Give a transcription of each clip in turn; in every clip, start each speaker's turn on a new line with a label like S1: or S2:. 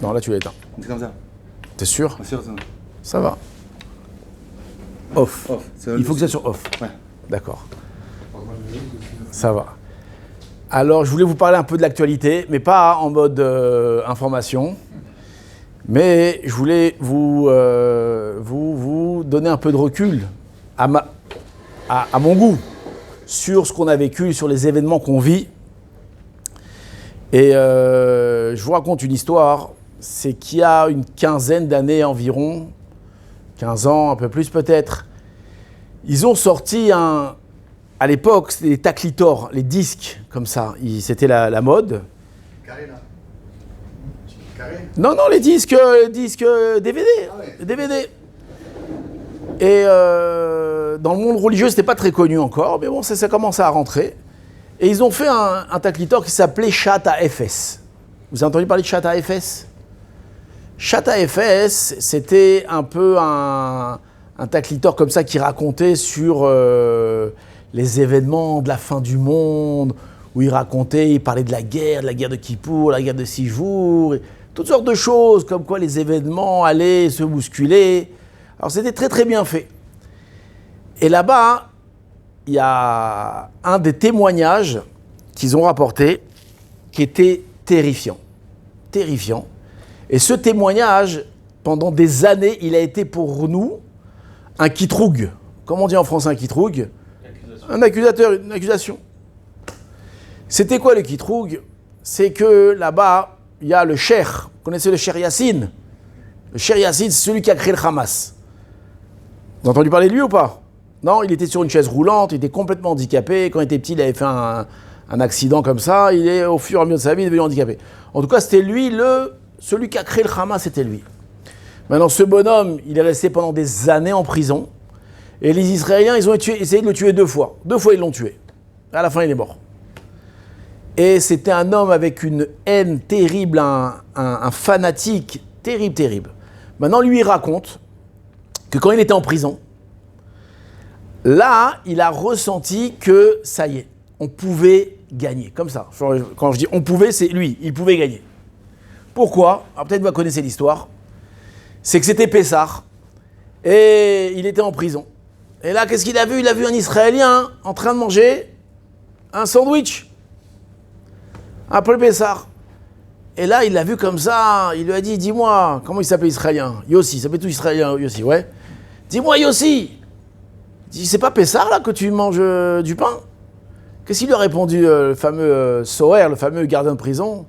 S1: Non, là tu l'as éteint.
S2: C'est comme ça.
S1: T'es sûr?
S2: Bien sûr,
S1: Ça va. Off. Il faut que ça soit sur off.
S2: Ouais.
S1: D'accord. Ça va. Alors, je voulais vous parler un peu de l'actualité, mais pas en mode information. Mais je voulais vous donner un peu de recul à mon goût sur ce qu'on a vécu, sur les événements qu'on vit. Et je vous raconte une histoire. C'est qu'il y a une quinzaine d'années environ, 15 ans, un peu plus peut-être, ils ont sorti à l'époque, c'était les taclitors, les disques comme ça. C'était la mode.
S3: Carré là. Carré.
S1: Non, les disques DVD.
S3: Ah ouais.
S1: DVD. Et dans le monde religieux, c'était pas très connu encore, mais bon, ça commençait à rentrer. Et ils ont fait un taclitor qui s'appelait Chat à FS. Vous avez entendu parler de Chat à FS? Chat à FS, c'était un peu un taclitor comme ça qui racontait sur les événements de la fin du monde, où il parlait de la guerre de Kippour, la guerre de 6 jours, et toutes sortes de choses, comme quoi les événements allaient se bousculer. Alors c'était très très bien fait. Et là-bas, il y a un des témoignages qu'ils ont rapporté qui était terrifiant. Terrifiant. Et ce témoignage, pendant des années, il a été pour nous un kitroug. Comment on dit en français un kitroug? Un accusateur, une accusation. C'était quoi le kitroug? C'est que là-bas, il y a le Cheikh. Vous connaissez le Cheikh Yassine? Le Cheikh Yassine, c'est celui qui a créé le Hamas. Vous avez entendu parler de lui ou pas? Non, il était sur une chaise roulante, il était complètement handicapé. Quand il était petit, il avait fait un accident comme ça. Au fur et à mesure de sa vie, il est devenu handicapé. En tout cas, c'était lui, celui qui a créé le Hamas, c'était lui. Maintenant, ce bonhomme, il est resté pendant des années en prison. Et les Israéliens, ils ont essayé de le tuer 2 fois. 2 fois, ils l'ont tué. À la fin, il est mort. Et c'était un homme avec une haine terrible, un fanatique terrible, terrible. Maintenant, lui, il raconte que quand il était en prison, là, il a ressenti que, ça y est, on pouvait gagner. Comme ça. Quand je dis on pouvait, c'est lui, il pouvait gagner. Pourquoi? Alors peut-être vous connaissez l'histoire. C'est que c'était Pessah et il était en prison. Et là, qu'est-ce qu'il a vu? Il a vu un Israélien en train de manger un sandwich après Pessah. Et là, il l'a vu comme ça. Il lui a dit, dis-moi, comment il s'appelait Israélien? Yossi, il s'appelait tout Israélien, Yossi, ouais. Dis-moi, Yossi, il dit, c'est pas Pessah là que tu manges du pain? Qu'est-ce qu'il lui a répondu, le fameux Soher, le fameux gardien de prison?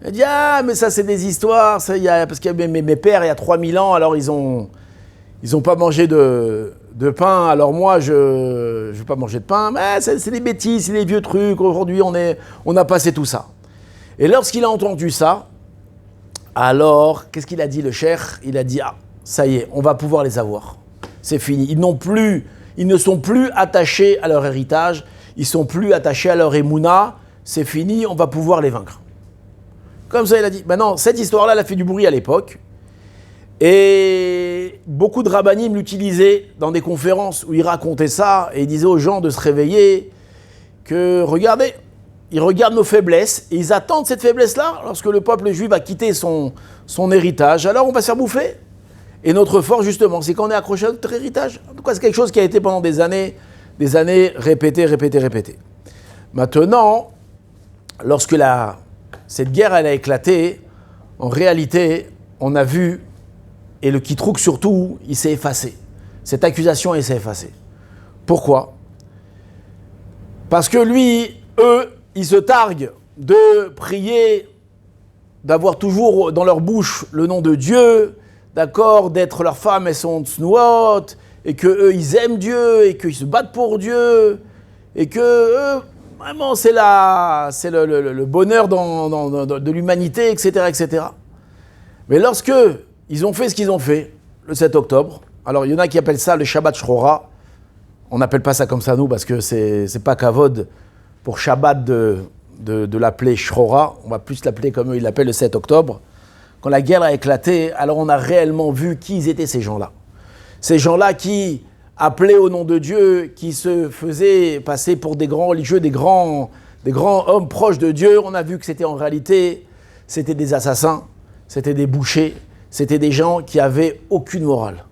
S1: Il dit, ah, mais ça, c'est des histoires, parce que mes pères, il y a 3000 ans, alors ils ont pas mangé de pain, alors moi, je veux pas manger de pain. Mais c'est des bêtises, c'est des vieux trucs, aujourd'hui, on a passé tout ça. Et lorsqu'il a entendu ça, alors, qu'est-ce qu'il a dit, le cheikh? Il a dit, ah, ça y est, on va pouvoir les avoir. C'est fini. Ils ne sont plus attachés à leur héritage, ils sont plus attachés à leur émouna, c'est fini, on va pouvoir les vaincre. Comme ça, il a dit. Maintenant, cette histoire-là, elle a fait du bruit à l'époque. Et beaucoup de rabbinim l'utilisaient dans des conférences où ils racontaient ça et ils disaient aux gens de se réveiller que, regardez, ils regardent nos faiblesses et ils attendent cette faiblesse-là lorsque le peuple juif va quitter son héritage. Alors, on va se faire bouffer. Et notre force, justement, c'est qu'on est accroché à notre héritage. En tout cas, c'est quelque chose qui a été pendant des années répété. Maintenant, lorsque cette guerre elle a éclaté, en réalité, on a vu, et le kitrouk surtout, il s'est effacé. Cette accusation, elle s'est effacée. Pourquoi? Parce que eux, ils se targuent de prier, d'avoir toujours dans leur bouche le nom de Dieu, d'accord, d'être leurs femmes, elles sont tsnuot, et qu'eux, ils aiment Dieu, et qu'ils se battent pour Dieu, et que eux, vraiment, c'est le bonheur de l'humanité, etc., etc. Mais lorsque ils ont fait ce qu'ils ont fait, le 7 octobre, alors il y en a qui appellent ça le Shabbat Shrora, on n'appelle pas ça comme ça nous, parce que c'est pas kavod pour Shabbat de l'appeler Shrora, on va plus l'appeler comme eux, ils l'appellent le 7 octobre. Quand la guerre a éclaté, alors on a réellement vu qui étaient ces gens-là. Ces gens-là qui appelaient au nom de Dieu, qui se faisaient passer pour des grands religieux, des grands hommes proches de Dieu. On a vu que c'était en réalité, c'était des assassins, c'était des bouchers, c'était des gens qui avaient aucune morale.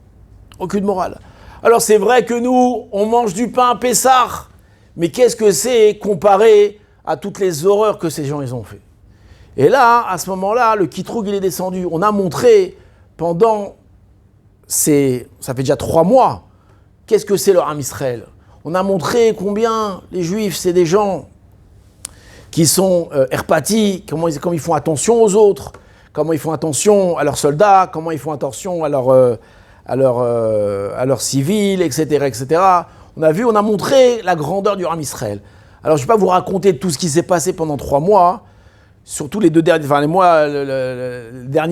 S1: Aucune morale. Alors c'est vrai que nous, on mange du pain Pessah, mais qu'est-ce que c'est comparé à toutes les horreurs que ces gens ils ont fait? Et là, à ce moment-là, le Kitroug, il est descendu. On a montré pendant ça fait déjà 3 mois, qu'est-ce que c'est le Ham Israël. On a montré combien les Juifs, c'est des gens qui sont herpati, comment ils font attention aux autres, comment ils font attention à leurs soldats, comment ils font attention à leurs civils, etc., etc. On a montré la grandeur du Ham Israël. Alors, je ne vais pas vous raconter tout ce qui s'est passé pendant 3 mois, surtout les derniers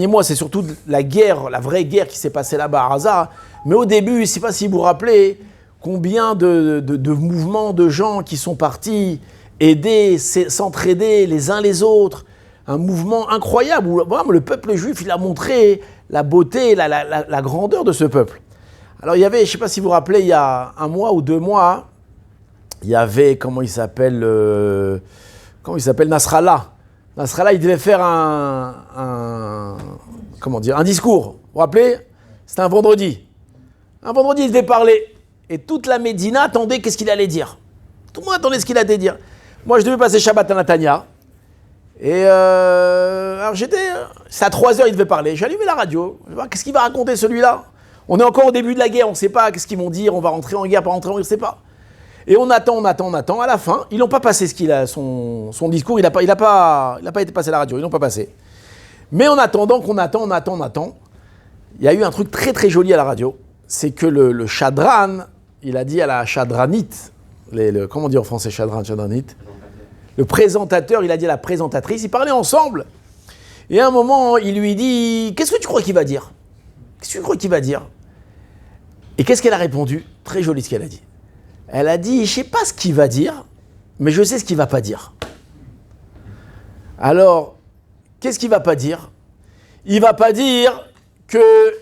S1: mois, c'est surtout la guerre, la vraie guerre qui s'est passée là-bas à Gaza. Mais au début, je ne sais pas si vous vous rappelez, combien de mouvements de gens qui sont partis aider, s'entraider les uns les autres. Un mouvement incroyable où vraiment, le peuple juif, il a montré la beauté, la grandeur de ce peuple. Alors il y avait, je ne sais pas si vous vous rappelez, il y a 1 mois ou 2 mois, il y avait, comment il s'appelle, Nasrallah. Nasrallah, il devait faire un discours. Vous vous rappelez? C'était un vendredi. Un vendredi, il devait parler. Et toute la Médina attendait qu'est-ce qu'il allait dire. Tout le monde attendait ce qu'il allait dire. Moi, je devais passer Shabbat à Natania. Et alors c'est à 3h, il devait parler. J'ai allumé la radio. Je vais voir qu'est-ce qu'il va raconter celui-là. On est encore au début de la guerre, on ne sait pas qu'est-ce qu'ils vont dire. On va rentrer en guerre, pas rentrer en guerre, on ne sait pas. Et on attend. À la fin, ils n'ont pas passé son discours. Il n'a pas été passé à la radio. Ils n'ont pas passé. Mais en attendant qu'on attend, il y a eu un truc très très joli à la radio. C'est que le Chadran, il a dit à la Chadranite, comment on dit en français Chadranite? Le présentateur, il a dit à la présentatrice, ils parlaient ensemble. Et à un moment, il lui dit, qu'est-ce que tu crois qu'il va dire? Qu'est-ce que tu crois qu'il va dire? Et qu'est-ce qu'elle a répondu? Très joli ce qu'elle a dit. Elle a dit, je ne sais pas ce qu'il va dire, mais je sais ce qu'il ne va pas dire. Alors, qu'est-ce qu'il ne va pas dire? Il ne va pas dire que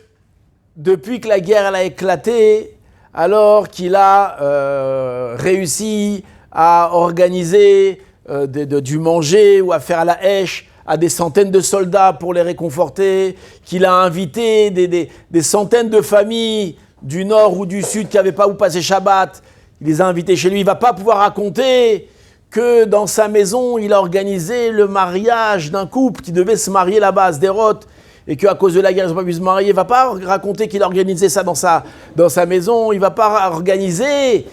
S1: depuis que la guerre elle a éclaté, alors qu'il a réussi à organiser du manger ou à faire la hèche à des centaines de soldats pour les réconforter, qu'il a invité des centaines de familles du nord ou du sud qui n'avaient pas où passer Shabbat, il les a invités chez lui. Il ne va pas pouvoir raconter que dans sa maison, il a organisé le mariage d'un couple qui devait se marier là-bas à Sderot et qu'à cause de la guerre, ils n'ont pas pu se marier. Il ne va pas raconter qu'il a organisé ça dans sa maison. Il ne va pas raconter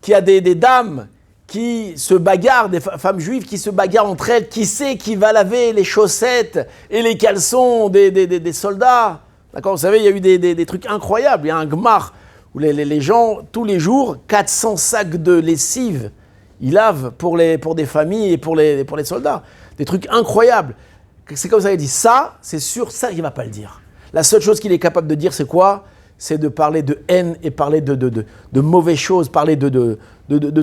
S1: qu'il y a des dames qui se bagarrent, des femmes juives qui se bagarrent entre elles. Qui sait qui va laver les chaussettes et les caleçons des soldats? D'accord, vous savez, il y a eu des trucs incroyables. Il y a un gmar où les gens, tous les jours, 400 sacs de lessive, ils lavent pour des familles et pour les soldats. Des trucs incroyables. C'est comme ça qu'il dit, ça, c'est sûr, ça, il ne va pas le dire. La seule chose qu'il est capable de dire, c'est quoi? C'est de parler de haine et parler de mauvaises choses, parler de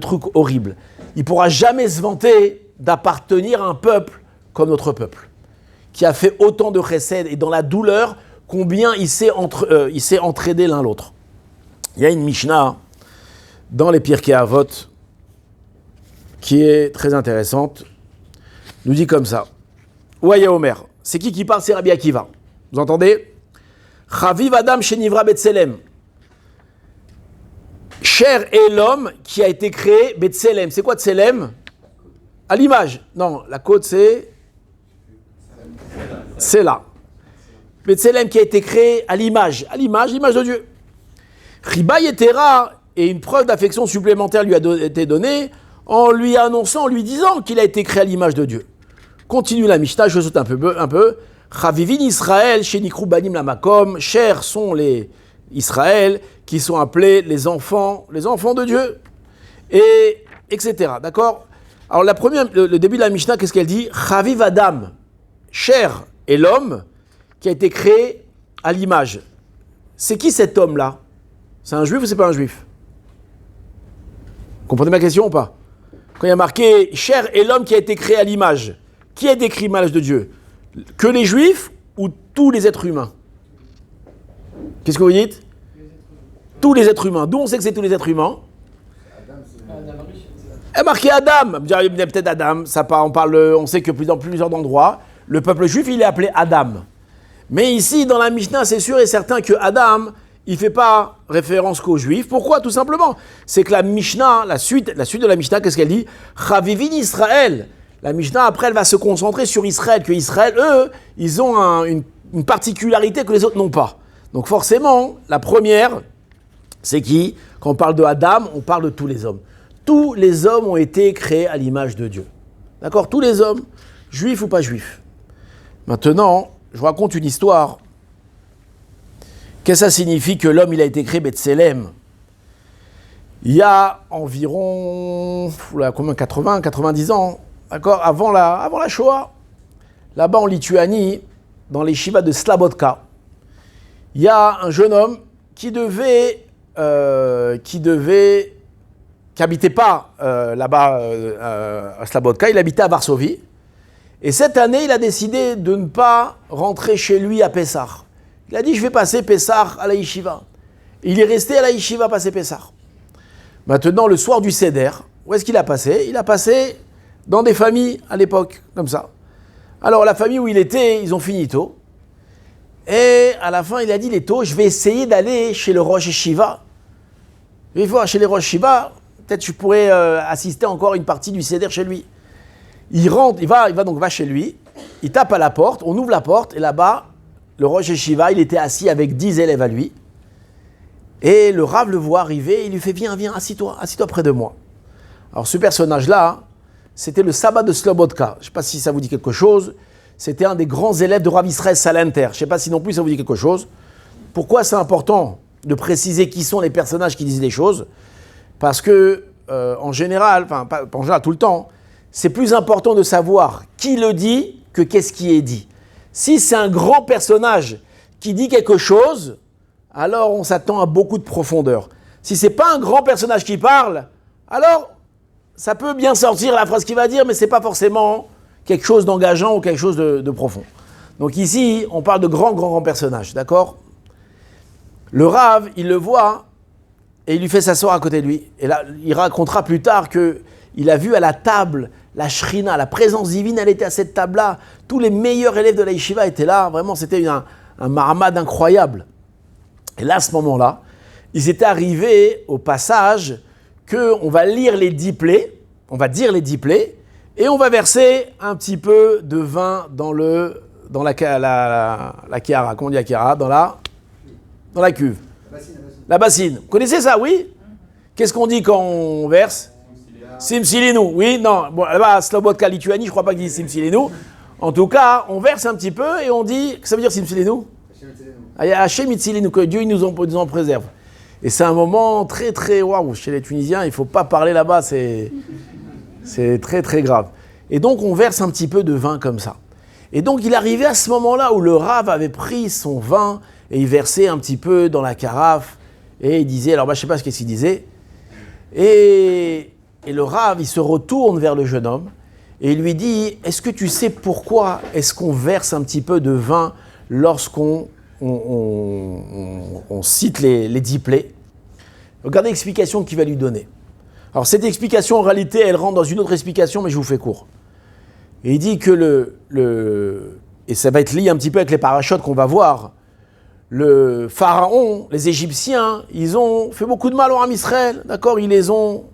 S1: trucs horribles. Il ne pourra jamais se vanter d'appartenir à un peuple comme notre peuple, qui a fait autant de chesed et dans la douleur, combien il s'est entraidé l'un l'autre. Il y a une Mishnah dans les Pirkei Avot qui est très intéressante. Nous dit comme ça. Ouaya Omer. C'est qui parle? C'est Rabbi Akiva. Vous entendez? Chaviv Adam Shenivra Betselem. Cher est l'homme qui a été créé Betselem. C'est quoi Tselem? À l'image. Non, la côte c'est là. Betselem qui a été créé à l'image de Dieu. Riba Yetera, et une preuve d'affection supplémentaire lui a été donnée en lui annonçant, en lui disant qu'il a été créé à l'image de Dieu. Continue la Mishnah, je saute un peu. Chavivin Israël, Shenikru Banim Lamakom, chers sont les Israël qui sont appelés les enfants de Dieu, et etc. D'accord? Alors le début de la Mishnah, qu'est-ce qu'elle dit? Chaviv Adam, cher est l'homme qui a été créé à l'image. C'est qui cet homme-là? C'est un juif ou c'est pas un juif? Vous comprenez ma question ou pas? Quand il y a marqué cher est l'homme qui a été créé à l'image, qui est décrit l'image de Dieu? Que les juifs ou tous les êtres humains? Qu'est-ce que vous dites? Tous les êtres humains. D'où on sait que c'est tous les êtres humains? Il y a marqué Adam. Il y a peut-être Adam. On sait que dans plusieurs endroits, le peuple juif, il est appelé Adam. Mais ici, dans la Mishnah, c'est sûr et certain que Adam, il ne fait pas référence qu'aux Juifs. Pourquoi? Tout simplement. C'est que la Mishnah, la suite de la Mishnah, qu'est-ce qu'elle dit? Chavivin Israël. La Mishnah, après, elle va se concentrer sur Israël. Que Israël, eux, ils ont une particularité que les autres n'ont pas. Donc forcément, la première, c'est qui? Quand on parle de Adam, on parle de tous les hommes. Tous les hommes ont été créés à l'image de Dieu. D'accord? Tous les hommes, juifs ou pas juifs. Maintenant, je vous raconte une histoire. Qu'est-ce que ça signifie que l'homme il a été créé Bethsélem? Il y a environ 90 ans, d'accord, avant la Shoah, là-bas en Lituanie, dans les shivas de Slabodka, il y a un jeune homme qui habitait pas là-bas à Slabodka, il habitait à Varsovie. Et cette année, il a décidé de ne pas rentrer chez lui à Pessah. Il a dit, je vais passer Pessah à la yeshiva. Il est resté à la yeshiva passer Pessah. Maintenant, le soir du Seder, où est-ce qu'il a passé? Il a passé dans des familles à l'époque, comme ça. Alors, la famille où il était, ils ont fini tôt. Et à la fin, il a dit, il est tôt, je vais essayer d'aller chez le Rosh Yeshiva. Je vais voir chez les Rosh Yeshiva, peut-être je pourrais assister encore une partie du Seder chez lui. Il rentre, il va donc chez lui, il tape à la porte, on ouvre la porte, et là-bas, le Rosh Yeshiva, il était assis avec 10 élèves à lui. Et le Rav le voit arriver, il lui fait, viens, assis-toi près de moi. Alors ce personnage-là, c'était le sabbat de Slobodka. Je ne sais pas si ça vous dit quelque chose. C'était un des grands élèves de Rav Israël Salanter. Je ne sais pas si non plus ça vous dit quelque chose. Pourquoi c'est important de préciser qui sont les personnages qui disent les choses? Parce que, en général, pas en général, tout le temps, c'est plus important de savoir qui le dit que qu'est-ce qui est dit. Si c'est un grand personnage qui dit quelque chose, alors on s'attend à beaucoup de profondeur. Si c'est pas un grand personnage qui parle, alors ça peut bien sortir la phrase qu'il va dire, mais c'est pas forcément quelque chose d'engageant ou quelque chose de profond. Donc ici, on parle de grands personnages, d'accord? Le Rav, il le voit et il lui fait s'asseoir à côté de lui. Et là, il racontera plus tard qu'il a vu à la table la shrina, la présence divine, elle était à cette table-là. Tous les meilleurs élèves de la yeshiva étaient là. Vraiment, c'était un mahamad incroyable. Et là, à ce moment-là, ils étaient arrivés au passage qu'on va lire les 10 plaies, on va dire les 10 plaies, et on va verser un petit peu de vin dans la kiara. Comment on dit la kiara? Dans la cuve. La bassine. Vous connaissez ça, oui? Qu'est-ce qu'on dit quand on verse? Simsilinu, oui, non. Bon, là-bas, à Slobodka, Lituanie, je ne crois pas qu'ils disent Simsilinu. En tout cas, on verse un petit peu et on dit, ça veut dire Simsilinu? Hachem Itzilinu, que Dieu nous en préserve. Et c'est un moment très, très waouh. Chez les Tunisiens, il ne faut pas parler là-bas, c'est très, très grave. Et donc, on verse un petit peu de vin comme ça. Et donc, il arrivait à ce moment-là où le Rav avait pris son vin et il versait un petit peu dans la carafe. Et il disait, alors je ne sais pas ce qu'il disait. Et le Rav, il se retourne vers le jeune homme et il lui dit, est-ce que tu sais pourquoi est-ce qu'on verse un petit peu de vin lorsqu'on cite les 10 plaies? Regardez l'explication qu'il va lui donner. Alors cette explication, en réalité, elle rentre dans une autre explication, mais je vous fais court. Et il dit que et ça va être lié un petit peu avec les parachutes qu'on va voir, le pharaon, les Égyptiens, ils ont fait beaucoup de mal en Israël, d'accord? Ils les ont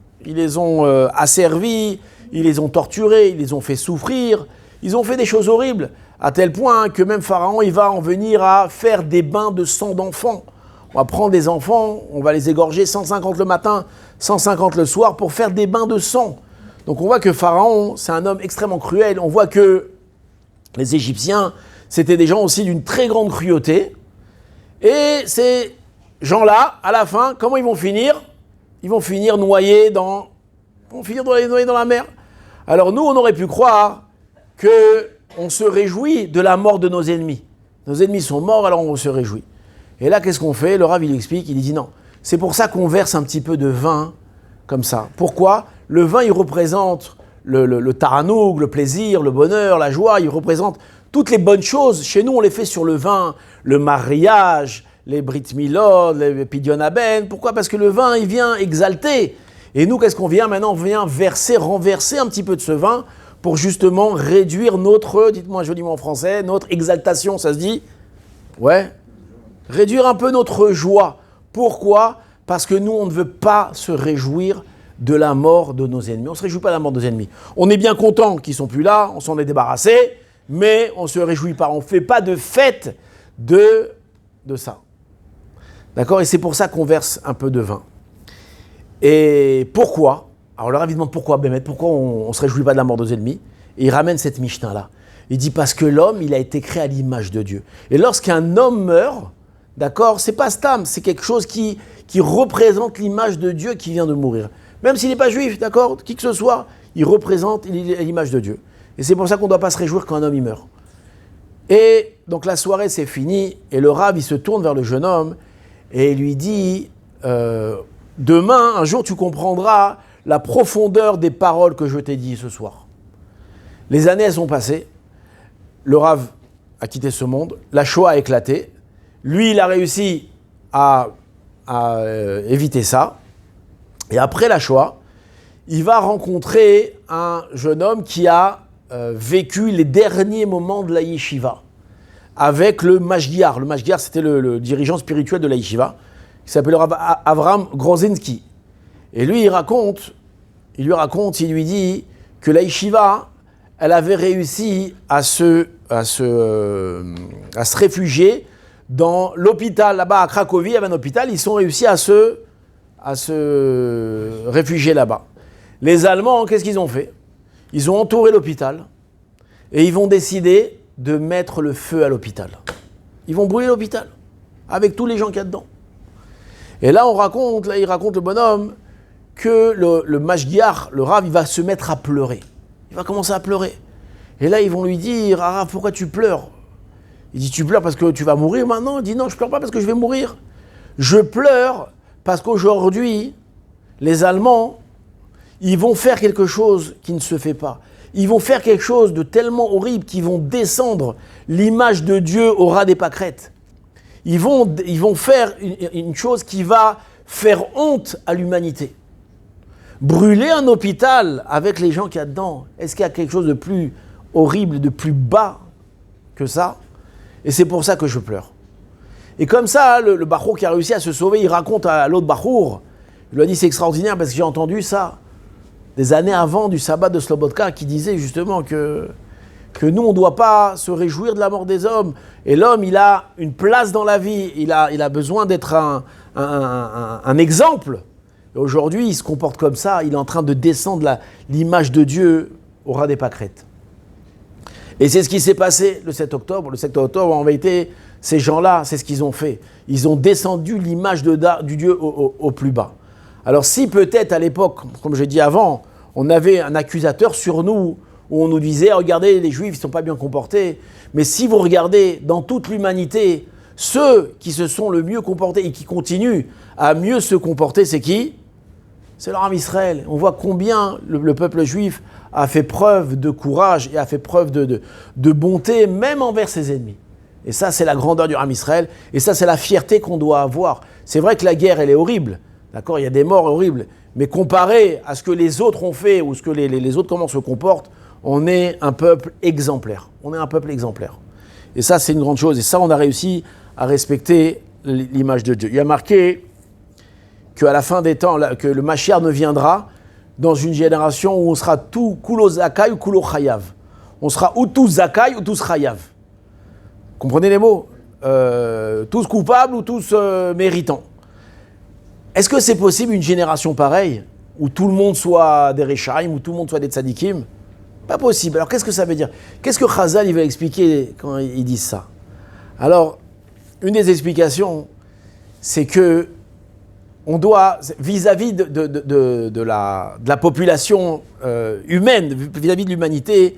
S1: asservis, ils les ont torturés, ils les ont fait souffrir, ils ont fait des choses horribles, à tel point que même Pharaon, il va en venir à faire des bains de sang d'enfants. On va prendre des enfants, on va les égorger 150 le matin, 150 le soir pour faire des bains de sang. Donc on voit que Pharaon, c'est un homme extrêmement cruel. On voit que les Égyptiens, c'était des gens aussi d'une très grande cruauté. Et ces gens-là, à la fin, comment ils vont finir? Ils vont finir noyés dans la mer. Alors nous, on aurait pu croire qu'on se réjouit de la mort de nos ennemis. Nos ennemis sont morts, alors on se réjouit. Et là, qu'est-ce qu'on fait? Le Rav, il explique, il dit non. C'est pour ça qu'on verse un petit peu de vin, comme ça. Pourquoi? Le vin, il représente le taranoug, le plaisir, le bonheur, la joie. Il représente toutes les bonnes choses. Chez nous, on les fait sur le vin, le mariage, les brit milot, les pidyon haben. Pourquoi? Parce que le vin, il vient exalter. Et nous, qu'est-ce qu'on vient maintenant? On vient renverser un petit peu de ce vin pour justement réduire notre, dites-moi joliment en français, notre exaltation, ça se dit? Ouais. Réduire un peu notre joie. Pourquoi? Parce que nous, on ne veut pas se réjouir de la mort de nos ennemis. On ne se réjouit pas de la mort de nos ennemis. On est bien content qu'ils ne sont plus là, on s'en est débarrassé, mais on ne se réjouit pas. On ne fait pas de fête de ça. D'accord? Et c'est pour ça qu'on verse un peu de vin. Et pourquoi? Alors le Rav demande pourquoi, Bémet, pourquoi on ne se réjouit pas de la mort de nos ennemis? Et il ramène cette Mishnah-là. Il dit parce que l'homme, il a été créé à l'image de Dieu. Et lorsqu'un homme meurt, d'accord, c'est pas stam, c'est quelque chose qui représente l'image de Dieu qui vient de mourir. Même s'il n'est pas juif, d'accord, qui que ce soit, il représente l'image de Dieu. Et c'est pour ça qu'on ne doit pas se réjouir quand un homme il meurt. Et donc la soirée c'est fini, et le Rav il se tourne vers le jeune homme et il lui dit demain, un jour tu comprendras la profondeur des paroles que je t'ai dit ce soir. Les années elles sont passées, le Rav a quitté ce monde, la Shoah a éclaté, lui il a réussi à éviter ça, et après la Shoah, il va rencontrer un jeune homme qui a vécu les derniers moments de la yeshiva avec le Mashgiar. Le Mashgiar, c'était le dirigeant spirituel de la yeshiva, qui s'appelle Avram Grozinski. Et lui, il lui dit que la yeshiva, elle avait réussi à se réfugier dans l'hôpital, là-bas à Cracovie, il y avait un hôpital, ils ont réussi à se réfugier là-bas. Les Allemands, qu'est-ce qu'ils ont fait? Ils ont entouré l'hôpital et ils vont décider de mettre le feu à l'hôpital. Ils vont brûler l'hôpital avec tous les gens qu'il y a dedans. Et là, il raconte le bonhomme que le Mashgiar, le Rav, il va se mettre à pleurer. Il va commencer à pleurer. Et là, ils vont lui dire, ah Rav, pourquoi tu pleures? Il dit, tu pleures parce que tu vas mourir maintenant? Il dit, non, je pleure pas parce que je vais mourir. Je pleure parce qu'aujourd'hui, les Allemands, ils vont faire quelque chose qui ne se fait pas. Ils vont faire quelque chose de tellement horrible qu'ils vont descendre l'image de Dieu au ras des pâquerettes. Ils vont faire une chose qui va faire honte à l'humanité. Brûler un hôpital avec les gens qu'il y a dedans, est-ce qu'il y a quelque chose de plus horrible, de plus bas que ça? Et c'est pour ça que je pleure. Et comme ça, le Bachour qui a réussi à se sauver, il raconte à l'autre Bachour, il lui a dit c'est extraordinaire parce que j'ai entendu ça des années avant du sabbat de Slobodka qui disait justement que nous, on ne doit pas se réjouir de la mort des hommes. Et l'homme, il a une place dans la vie, il a besoin d'être un exemple. Et aujourd'hui, il se comporte comme ça, il est en train de descendre l'image de Dieu au ras des pâquerettes. Et c'est ce qui s'est passé le 7 octobre. Le 7 octobre, en vérité, ces gens-là, c'est ce qu'ils ont fait. Ils ont descendu l'image du Dieu au plus bas. Alors si peut-être à l'époque, comme j'ai dit avant, on avait un accusateur sur nous, où on nous disait, regardez, les Juifs ne sont pas bien comportés, mais si vous regardez dans toute l'humanité, ceux qui se sont le mieux comportés et qui continuent à mieux se comporter, c'est qui? C'est leur âme Israël. On voit combien le peuple juif a fait preuve de courage et a fait preuve de bonté, même envers ses ennemis. Et ça, c'est la grandeur du âme Israël, et ça, c'est la fierté qu'on doit avoir. C'est vrai que la guerre, elle est horrible. D'accord, il y a des morts horribles, mais comparé à ce que les autres ont fait ou ce que les autres comment se comportent, on est un peuple exemplaire. On est un peuple exemplaire. Et ça, c'est une grande chose. Et ça, on a réussi à respecter l'image de Dieu. Il y a marqué qu'à la fin des temps, que le Mashiach ne viendra dans une génération où on sera tout kulo zakai ou kulo chayav. On sera ou tous zakai ou tous chayav. Comprenez les mots? Tous coupables ou tous méritants. Est-ce que c'est possible une génération pareille, où tout le monde soit des Rechaim, où tout le monde soit des Tzadikim? Pas possible. Alors qu'est-ce que ça veut dire? Qu'est-ce que Chazal il va expliquer quand ils disent ça? Alors, une des explications, c'est que on doit, vis-à-vis de la population humaine, vis-à-vis de l'humanité,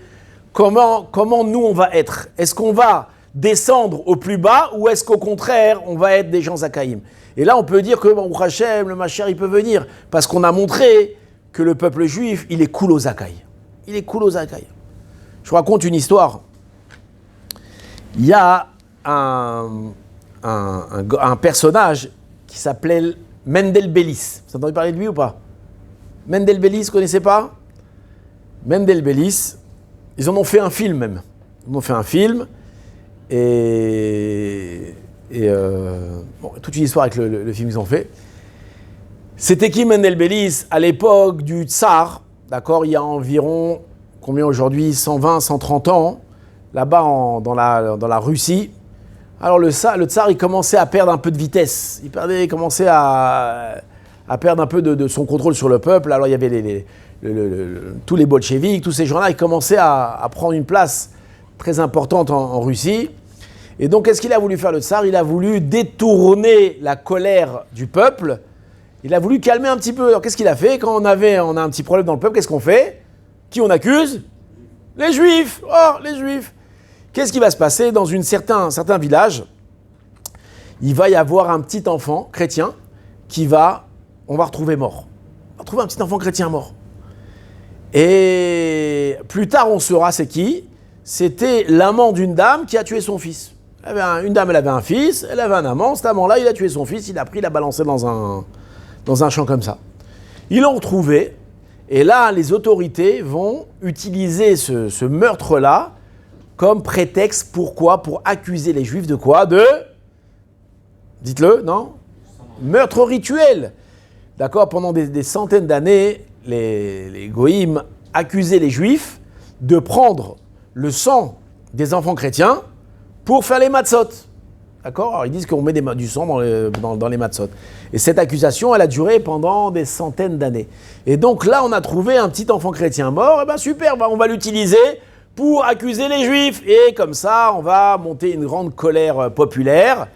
S1: comment nous on va être? Est-ce qu'on va descendre au plus bas ou est-ce qu'au contraire, on va être des gens Zakaïm? Et là, on peut dire que bon, Hachem, le Mashiach, il peut venir, parce qu'on a montré que le peuple juif, il est cool aux Zakaï. Il est cool aux Zakaï. Je vous raconte une histoire. Il y a un personnage qui s'appelait Mendel Bélis. Vous avez entendu parler de lui ou pas? Mendel Bélis, vous ne connaissez pas? Mendel Bélis, Ils en ont fait un film même. Ils en ont fait un film. Bon, toute une histoire avec le film qu'ils ont fait. C'était qui Mendel Bélis à l'époque du Tsar, d'accord, il y a environ, combien aujourd'hui, 120, 130 ans, là-bas dans la Russie. Alors le Tsar, il commençait à perdre un peu de vitesse. Il commençait à perdre un peu de son contrôle sur le peuple. Alors il y avait tous les bolcheviks, tous ces gens-là, ils commençaient à prendre une place très importante en Russie. Et donc, qu'est-ce qu'il a voulu faire le Tsar? Il a voulu détourner la colère du peuple. Il a voulu calmer un petit peu. Alors, qu'est-ce qu'il a fait? Quand on a un petit problème dans le peuple, qu'est-ce qu'on fait? Qui on accuse? Les Juifs. Oh, les Juifs. Qu'est-ce qui va se passer dans certain village? Il va y avoir un petit enfant chrétien on va retrouver mort. On va retrouver un petit enfant chrétien mort. Et plus tard, on saura c'est qui? C'était l'amant d'une dame qui a tué son fils. Une dame, elle avait un fils, elle avait un amant. Cet amant-là, il a tué son fils, il l'a balancé dans un champ comme ça. Ils l'ont retrouvé, et là, les autorités vont utiliser ce meurtre-là comme prétexte. Pourquoi? Pour accuser les Juifs de quoi? Dites-le, non? Meurtre rituel. D'accord? Pendant des centaines d'années, les goïms accusaient les Juifs de prendre le sang des enfants chrétiens pour faire les matzot. D'accord? Alors ils disent qu'on met du sang dans les matzot. Et cette accusation, elle a duré pendant des centaines d'années. Et donc là, on a trouvé un petit enfant chrétien mort. Et bien super, on va l'utiliser pour accuser les Juifs. Et comme ça, on va monter une grande colère populaire.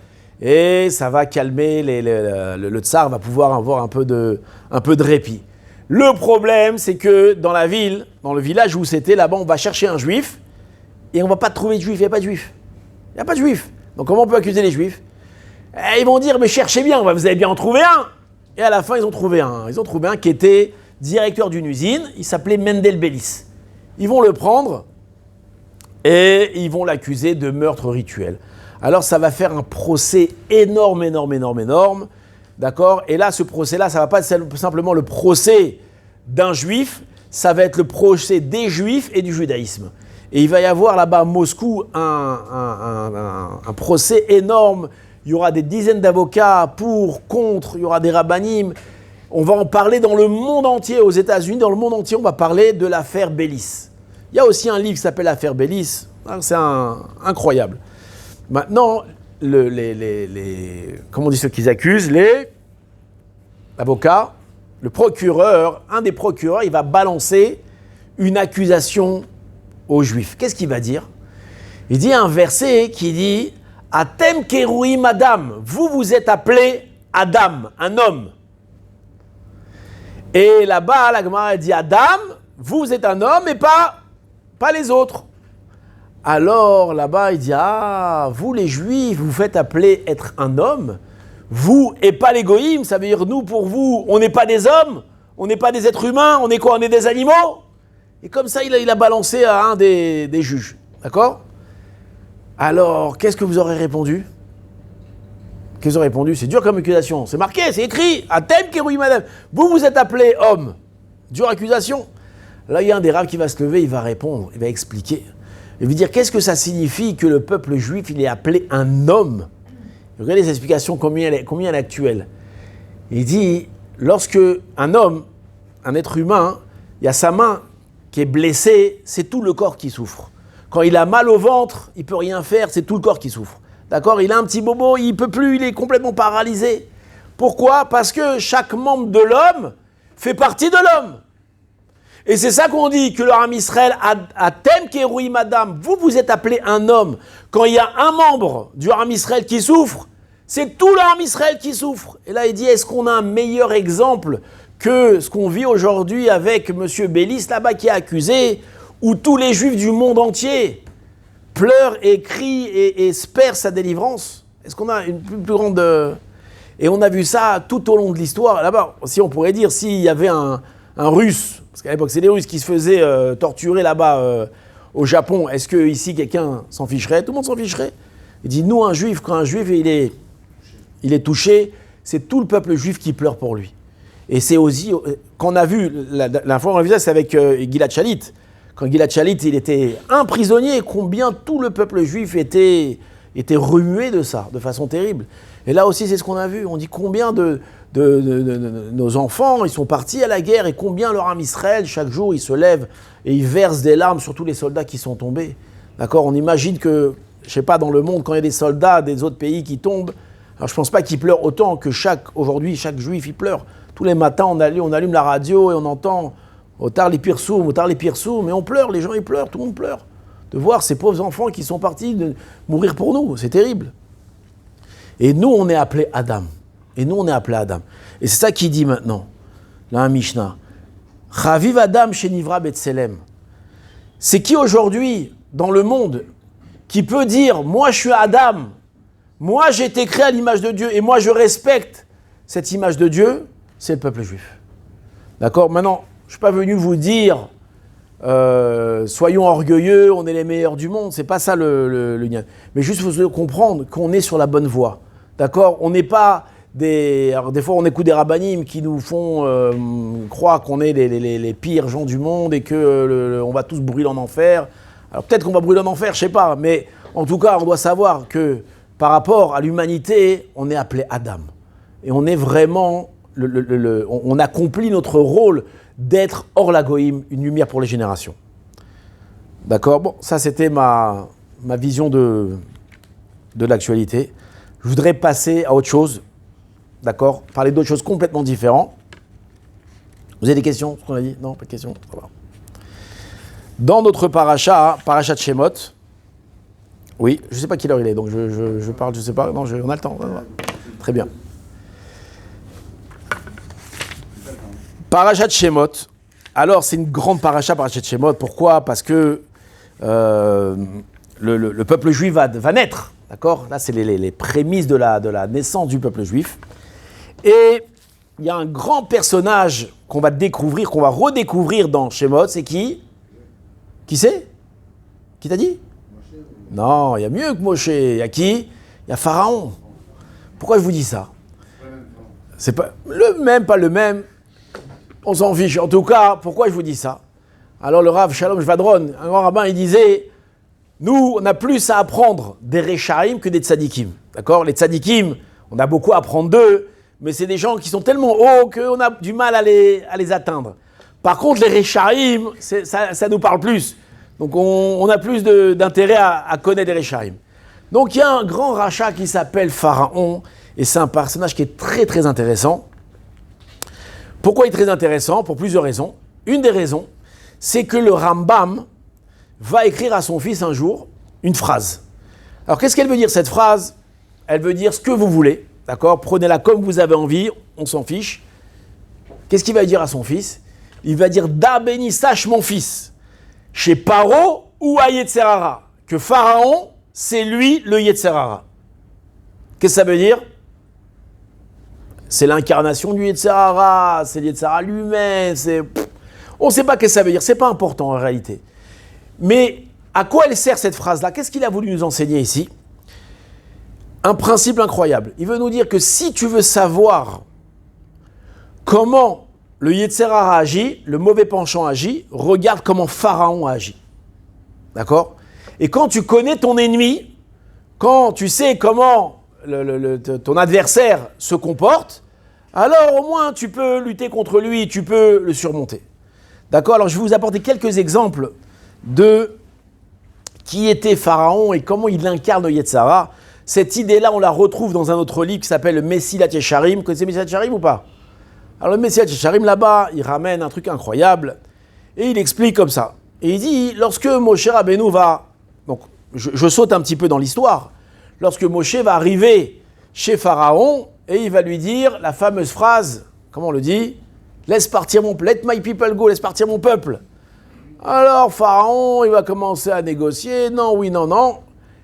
S1: Et ça va calmer, le tsar va pouvoir avoir un peu de répit. Le problème, c'est que dans la ville, dans le village où c'était, là-bas, on va chercher un Juif. Et on ne va pas trouver de Juifs, il n'y a pas de Juifs. Il n'y a pas de Juifs. Donc comment on peut accuser les Juifs? Ils vont dire, mais cherchez bien, vous avez bien en trouvé un. Et à la fin, ils ont trouvé un. Ils ont trouvé un qui était directeur d'une usine, il s'appelait Mendel Bélis. Ils vont le prendre et ils vont l'accuser de meurtre rituel. Alors ça va faire un procès énorme. D'accord? Et là, ce procès-là, ça ne va pas être simplement le procès d'un Juif, ça va être le procès des Juifs et du judaïsme. Et il va y avoir là-bas à Moscou un procès énorme. Il y aura des dizaines d'avocats pour, contre, il y aura des rabbinim. On va en parler dans le monde entier, aux États-Unis, dans le monde entier, on va parler de l'affaire Bélis. Il y a aussi un livre qui s'appelle l'affaire Bélis. C'est incroyable. Maintenant, comment on dit ceux qu'ils accusent? L'avocat, le procureur, un des procureurs, il va balancer une accusation aux Juifs. Qu'est-ce qu'il va dire? Il dit un verset qui dit « Atem keruim Adam » vous êtes appelé Adam, un homme. Et là-bas, la Gemara dit « Adam, vous êtes un homme et pas les autres. » Alors là-bas, il dit « Ah, vous les Juifs, vous faites appeler être un homme, vous et pas les goïms, ça veut dire nous pour vous, on n'est pas des hommes, on n'est pas des êtres humains, on est quoi? On est des animaux ?» Et comme ça, il a balancé à un des juges. D'accord? Alors, qu'est-ce que vous aurez répondu? Qu'est-ce que vous aurez répondu? C'est dur comme accusation. C'est marqué, c'est écrit. Atem keruim madame. Vous êtes appelé homme. Dure accusation. Là, il y a un des rabbins qui va se lever, il va répondre, il va expliquer. Il va dire, qu'est-ce que ça signifie que le peuple juif, il est appelé un homme? Regardez les explications, combien elle est actuelle. Il dit, lorsque un homme, un être humain, il y a sa main qui est blessé, c'est tout le corps qui souffre. Quand il a mal au ventre, il ne peut rien faire, c'est tout le corps qui souffre. D'accord? Il a un petit bobo, il ne peut plus, il est complètement paralysé. Pourquoi? Parce que chaque membre de l'homme fait partie de l'homme. Et c'est ça qu'on dit, que le Ham Israël, Atem keruim Adam, vous êtes appelé un homme. Quand il y a un membre du Ham Israël qui souffre, c'est tout le Ham Israël qui souffre. Et là, il dit, est-ce qu'on a un meilleur exemple que ce qu'on vit aujourd'hui avec M. Bélis, là-bas, qui est accusé, où tous les Juifs du monde entier pleurent et crient et espèrent sa délivrance? Est-ce qu'on a une plus grande... Et on a vu ça tout au long de l'histoire. Là-bas, si on pourrait dire, s'il y avait un Russe, parce qu'à l'époque, c'est les Russes qui se faisaient torturer là-bas au Japon, est-ce que ici quelqu'un s'en ficherait? Tout le monde s'en ficherait. Il dit, nous, un Juif, quand un Juif il est touché, c'est tout le peuple juif qui pleure pour lui. Et c'est aussi, quand on a vu, la fois où on a vu ça, c'est avec Gilad Shalit. Quand Gilad Shalit, il était un prisonnier, combien tout le peuple juif était remué de ça, de façon terrible. Et là aussi, c'est ce qu'on a vu. On dit combien de nos enfants, ils sont partis à la guerre et combien leur âme Israël, chaque jour, ils se lèvent et ils versent des larmes sur tous les soldats qui sont tombés. D'accord ? On imagine que, je ne sais pas, dans le monde, quand il y a des soldats des autres pays qui tombent, alors je ne pense pas qu'ils pleurent autant que aujourd'hui, chaque juif, il pleure. Tous les matins, on allume la radio et on entend Otar les Pirsoum, mais on pleure, les gens ils pleurent, tout le monde pleure. De voir ces pauvres enfants qui sont partis de mourir pour nous, c'est terrible. Et nous, on est appelés Adam. Et c'est ça qu'il dit maintenant, là, un Mishnah. Chaviv Adam Shenivra Betselem. C'est qui aujourd'hui, dans le monde, qui peut dire, moi je suis Adam, moi j'ai été créé à l'image de Dieu, et moi je respecte cette image de Dieu, c'est le peuple juif. D'accord ? Maintenant, je ne suis pas venu vous dire, soyons orgueilleux, on est les meilleurs du monde, c'est pas ça le lien. Mais juste vous comprendre qu'on est sur la bonne voie. D'accord ? On n'est pas alors des fois on écoute des rabbinim qui nous font croire qu'on est les pires gens du monde et qu'on va tous brûler en enfer. Alors peut-être qu'on va brûler en enfer, je sais pas, mais en tout cas on doit savoir que par rapport à l'humanité, on est appelé Adam. Et on est vraiment, on accomplit notre rôle d'être hors la goïm, une lumière pour les générations. D'accord ? Bon, ça c'était ma vision de l'actualité. Je voudrais passer à autre chose. D'accord ? Parler d'autres choses complètement différentes. Vous avez des questions, ce qu'on a dit ? Non, pas de questions ? Ça va. Dans notre parasha de Shemot, oui, je ne sais pas quelle heure il est, donc je parle, je ne sais pas, non, on a le temps. Très bien. Parasha de Shemot. Alors, c'est une grande parasha de Shemot. Pourquoi ? Parce que le peuple juif va naître. D'accord ? Là, c'est les prémices de la naissance du peuple juif. Et il y a un grand personnage qu'on va redécouvrir dans Shemot. C'est qui ? Qui c'est ? Qui t'a dit ? Non, il y a mieux que Moshe. Il y a qui ? Il y a Pharaon. Pourquoi je vous dis ça ? C'est pas le même, pas le même. On s'en fiche. En tout cas, pourquoi je vous dis ça ? Alors le Rav Shalom Shvadron, un grand rabbin, il disait, nous, on a plus à apprendre des Rechaim que des Tzadikim. D'accord ? Les Tzadikim, on a beaucoup à apprendre d'eux, mais c'est des gens qui sont tellement hauts qu'on a du mal à les atteindre. Par contre, les Rechaim, ça nous parle plus. Donc on a plus d'intérêt à connaître les Rechaim. Donc il y a un grand rachat qui s'appelle Pharaon, et c'est un personnage qui est très très intéressant. Pourquoi il est très intéressant ? Pour plusieurs raisons. Une des raisons, c'est que le Rambam va écrire à son fils un jour une phrase. Alors qu'est-ce qu'elle veut dire cette phrase ? Elle veut dire ce que vous voulez, d'accord ? Prenez-la comme vous avez envie, on s'en fiche. Qu'est-ce qu'il va dire à son fils ? Il va dire « Da béni, sache mon fils, chez Paro ou à Yetzer Hara, que Pharaon, c'est lui le Yetzer Hara. » Qu'est-ce que ça veut dire ? C'est l'incarnation du Yetzer Hara, c'est le Yetzer Hara lui-même, on ne sait pas ce que ça veut dire, c'est pas important en réalité. Mais à quoi elle sert cette phrase-là ? Qu'est-ce qu'il a voulu nous enseigner ici ? Un principe incroyable. Il veut nous dire que si tu veux savoir comment le Yetzer Hara agit, le mauvais penchant agit, regarde comment Pharaon agit. D'accord ? Et quand tu connais ton ennemi, quand tu sais comment ton adversaire se comporte, alors au moins tu peux lutter contre lui, tu peux le surmonter. D'accord ? Alors je vais vous apporter quelques exemples de qui était Pharaon et comment il incarne le Yetzer Hara. Cette idée-là, on la retrouve dans un autre livre qui s'appelle le Messilat Yesharim. Vous connaissez Messilat Yesharim ou pas ? Alors le Messilat Yesharim, là-bas, il ramène un truc incroyable et il explique comme ça. Et il dit, lorsque Moshe Rabbeinu va... Donc, je saute un petit peu dans l'histoire. Lorsque Moshe va arriver chez Pharaon et il va lui dire la fameuse phrase, comment on le dit ? Laisse partir mon peuple, let my people go, laisse partir mon peuple. Alors Pharaon, il va commencer à négocier, non, oui, non, non.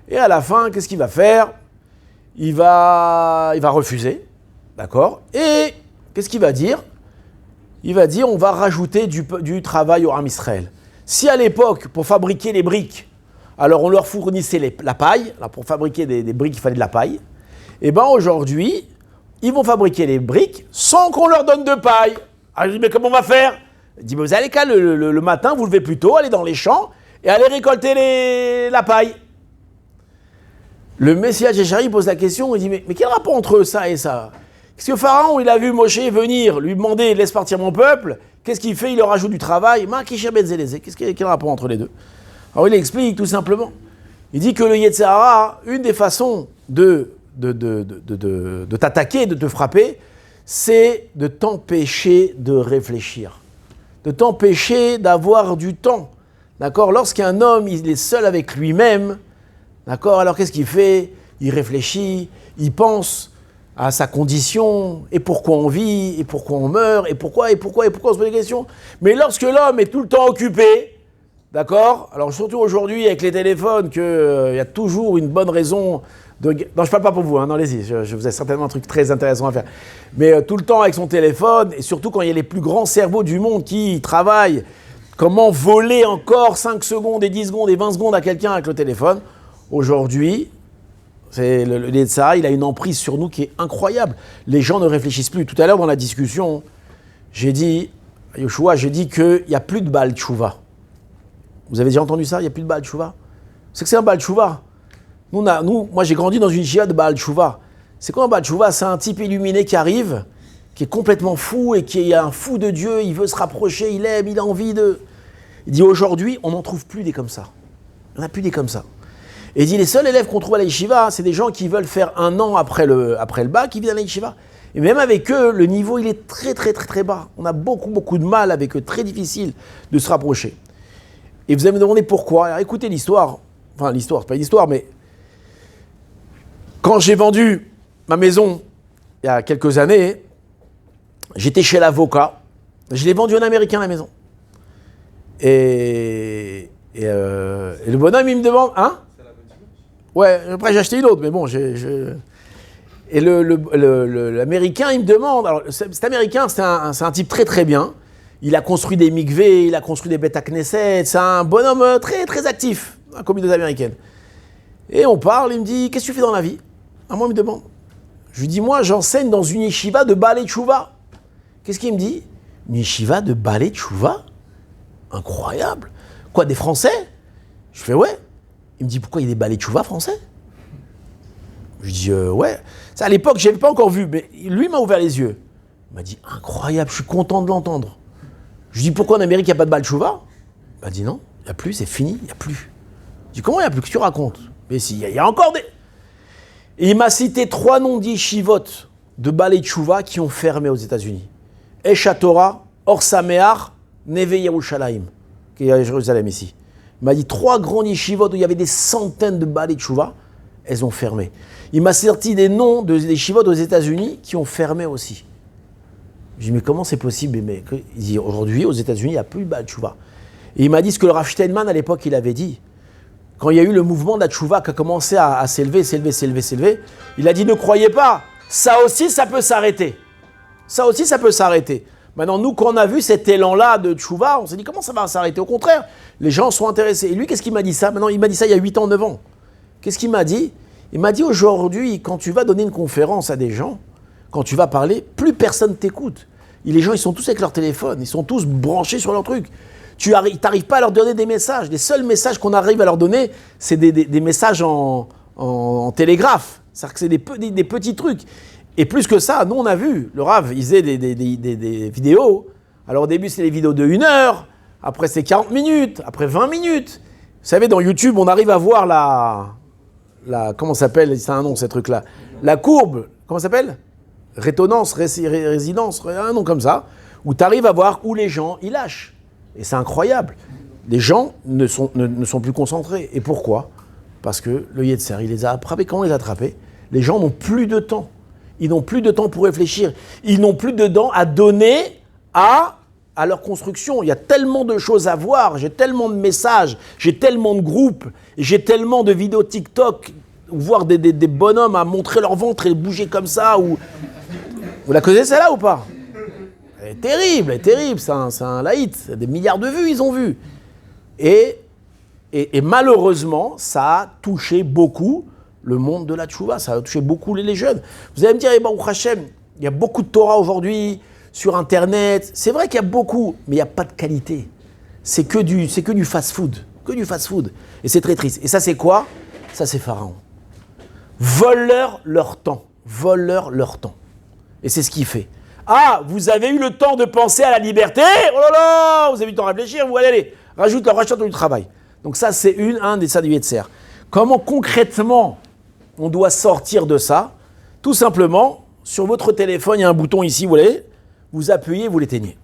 S1: Et à la fin, qu'est-ce qu'il va faire ? Il va refuser, d'accord ? Et qu'est-ce qu'il va dire ? Il va dire, on va rajouter du travail au Ham Israël. Si à l'époque, pour fabriquer les briques, alors on leur fournissait la paille, là, pour fabriquer des briques, il fallait de la paille, et bien aujourd'hui, ils vont fabriquer les briques sans qu'on leur donne de paille. Alors je dis, mais comment on va faire ? Il dit, vous allez qu'à le matin, vous levez plus tôt, allez dans les champs et allez récolter la paille. Le Messie Jéchaï pose la question, il dit, mais quel rapport entre ça et ça? Qu'est-ce que Pharaon, il a vu Moshe venir, lui demander, laisse partir mon peuple, qu'est-ce qu'il fait? Il leur ajoute du travail. Quel rapport entre les deux? Alors il explique tout simplement. Il dit que le Yetzer Hara, une des façons de t'attaquer, de te frapper, c'est de t'empêcher de réfléchir, de t'empêcher d'avoir du temps. D'accord? Lorsqu'un homme, il est seul avec lui-même, d'accord? Alors qu'est-ce qu'il fait? Il réfléchit, il pense à sa condition, et pourquoi on vit, et pourquoi on meurt, et pourquoi on se pose des questions. Mais lorsque l'homme est tout le temps occupé, d'accord? Alors surtout aujourd'hui avec les téléphones, qu'il y a toujours une bonne raison de... Non, je parle pas pour vous, hein, non, allez-y, je vous ai certainement un truc très intéressant à faire. Mais tout le temps avec son téléphone, et surtout quand il y a les plus grands cerveaux du monde qui travaillent, comment voler encore 5 secondes et 10 secondes et 20 secondes à quelqu'un avec le téléphone. Aujourd'hui, le Yetzer Hara, il a une emprise sur nous qui est incroyable. Les gens ne réfléchissent plus. Tout à l'heure dans la discussion, j'ai dit, à Yoshua, qu'il n'y a plus de Baal Tchouva. Vous avez déjà entendu ça? Il n'y a plus de Baal Tchouva. C'est un Baal Tchouva. Moi, j'ai grandi dans une yeshiva de Baal Tchouva. C'est quoi un Baal Tchouva? C'est un type illuminé qui arrive, qui est complètement fou et qui est un fou de Dieu. Il veut se rapprocher, il aime, il a envie de... Il dit aujourd'hui, on n'en trouve plus des comme ça. On n'a plus des comme ça. Et il dit les seuls élèves qu'on trouve à la yeshiva, c'est des gens qui veulent faire 1 an après le bac, qui viennent à la yeshiva. Et même avec eux, le niveau, il est très, très, très, très bas. On a beaucoup de mal avec eux, très difficile de se rapprocher. Et vous allez me demander pourquoi. Alors écoutez l'histoire. Enfin, l'histoire, c'est pas une histoire, mais... Quand j'ai vendu ma maison, il y a quelques années, j'étais chez l'avocat. Je l'ai vendu à un Américain, la maison. Et le bonhomme, il me demande... Hein? Ouais, après j'ai acheté une autre, mais bon, Et l'Américain, il me demande... Alors, cet Américain, c'est un type très très bien. Il a construit des mikvés, il a construit des Beth Knesset. C'est un bonhomme très très actif, la communauté américaine. Et on parle, il me dit, qu'est-ce que tu fais dans la vie? Moi, il me demande. Je lui dis, moi, j'enseigne dans une yeshiva de Baalei Tchouva. Qu'est-ce qu'il me dit? Une yeshiva de Baalei Tchouva? Incroyable. Quoi, des Français? Je fais, ouais. Il me dit, pourquoi il y a des Baalei Tchouva français? Je lui dis, ouais. Ça, à l'époque, je n'avais pas encore vu, mais lui m'a ouvert les yeux. Il m'a dit, incroyable, je suis content de l'entendre. Je lui dis, pourquoi en Amérique, il n'y a pas de Baalei Tchouva? Il m'a dit, non, il n'y a plus, c'est fini, il n'y a plus. Je dis, comment il n'y a plus? Qu'est-ce que tu racontes? Mais si, il y a encore des... Et il m'a cité 3 noms d'yeshivot de Baalei Tchouva qui ont fermé aux États-Unis. Esh HaTorah, Or Sameach, Neve Yerushalayim, qui est à Jérusalem ici. Il m'a dit 3 grands yeshivot où il y avait des centaines de Baalei Tchouva, elles ont fermé. Il m'a sorti des noms de yeshivot aux États-Unis qui ont fermé aussi. Je dis, mais comment c'est possible? Il dit, aujourd'hui, aux États-Unis, il n'y a plus de Baalei Tchouva. Et il m'a dit ce que le Rav Steinman, à l'époque, il avait dit. Quand il y a eu le mouvement de la tchouva qui a commencé à s'élever, il a dit, ne croyez pas, ça aussi, ça peut s'arrêter. Ça aussi, ça peut s'arrêter. Maintenant, nous, quand on a vu cet élan-là de tchouva, on s'est dit, comment ça va s'arrêter? Au contraire, les gens sont intéressés. Et lui, qu'est-ce qu'il m'a dit ça? Maintenant, il m'a dit ça il y a 8 ans, 9 ans. Qu'est-ce qu'il m'a dit? Il m'a dit, aujourd'hui, quand tu vas donner une conférence à des gens, quand tu vas parler, plus personne t'écoute. Et les gens, ils sont tous avec leur téléphone, ils sont tous branchés sur leur truc. Tu n'arrives pas à leur donner des messages. Les seuls messages qu'on arrive à leur donner, c'est des messages en télégraphe. C'est-à-dire que c'est des petits trucs. Et plus que ça, nous on a vu, le Rav, il faisait des vidéos. Alors au début, c'est des vidéos de 1 heure, après c'est 40 minutes, après 20 minutes. Vous savez, dans YouTube, on arrive à voir comment ça s'appelle? C'est un nom, ces trucs-là. La courbe, comment ça s'appelle? Rétonance, résidence, un nom comme ça, où tu arrives à voir où les gens, ils lâchent. Et c'est incroyable. Les gens ne sont plus concentrés. Et pourquoi? Parce que le Yetzer, il les a attrapés. Comment il les a attrapés? Les gens n'ont plus de temps. Ils n'ont plus de temps pour réfléchir. Ils n'ont plus de temps à donner à leur construction. Il y a tellement de choses à voir. J'ai tellement de messages. J'ai tellement de groupes. Et j'ai tellement de vidéos TikTok. Voir des bonhommes à montrer leur ventre et bouger comme ça. Vous la connaissez celle-là ou pas? Elle est terrible, c'est un laït, des milliards de vues ils ont vu. Et malheureusement, ça a touché beaucoup le monde de la tchouva, ça a touché beaucoup les jeunes. Vous allez me dire, Baruch Hashem, il y a beaucoup de Torah aujourd'hui sur Internet. C'est vrai qu'il y a beaucoup, mais il n'y a pas de qualité. C'est que du fast-food. Que du fast-food. Et c'est très triste. Et ça, c'est quoi? Ça, c'est Pharaon. Vole-leur leur temps. Vole-leur leur temps. Et c'est ce qu'il fait. Ah, vous avez eu le temps de penser à la liberté? Oh là là, vous avez eu le temps de réfléchir, vous allez, rachète du travail. Donc ça, c'est un des ça du Yetzer. Comment concrètement on doit sortir de ça? Tout simplement, sur votre téléphone, il y a un bouton ici, vous voyez, vous appuyez, vous l'éteignez.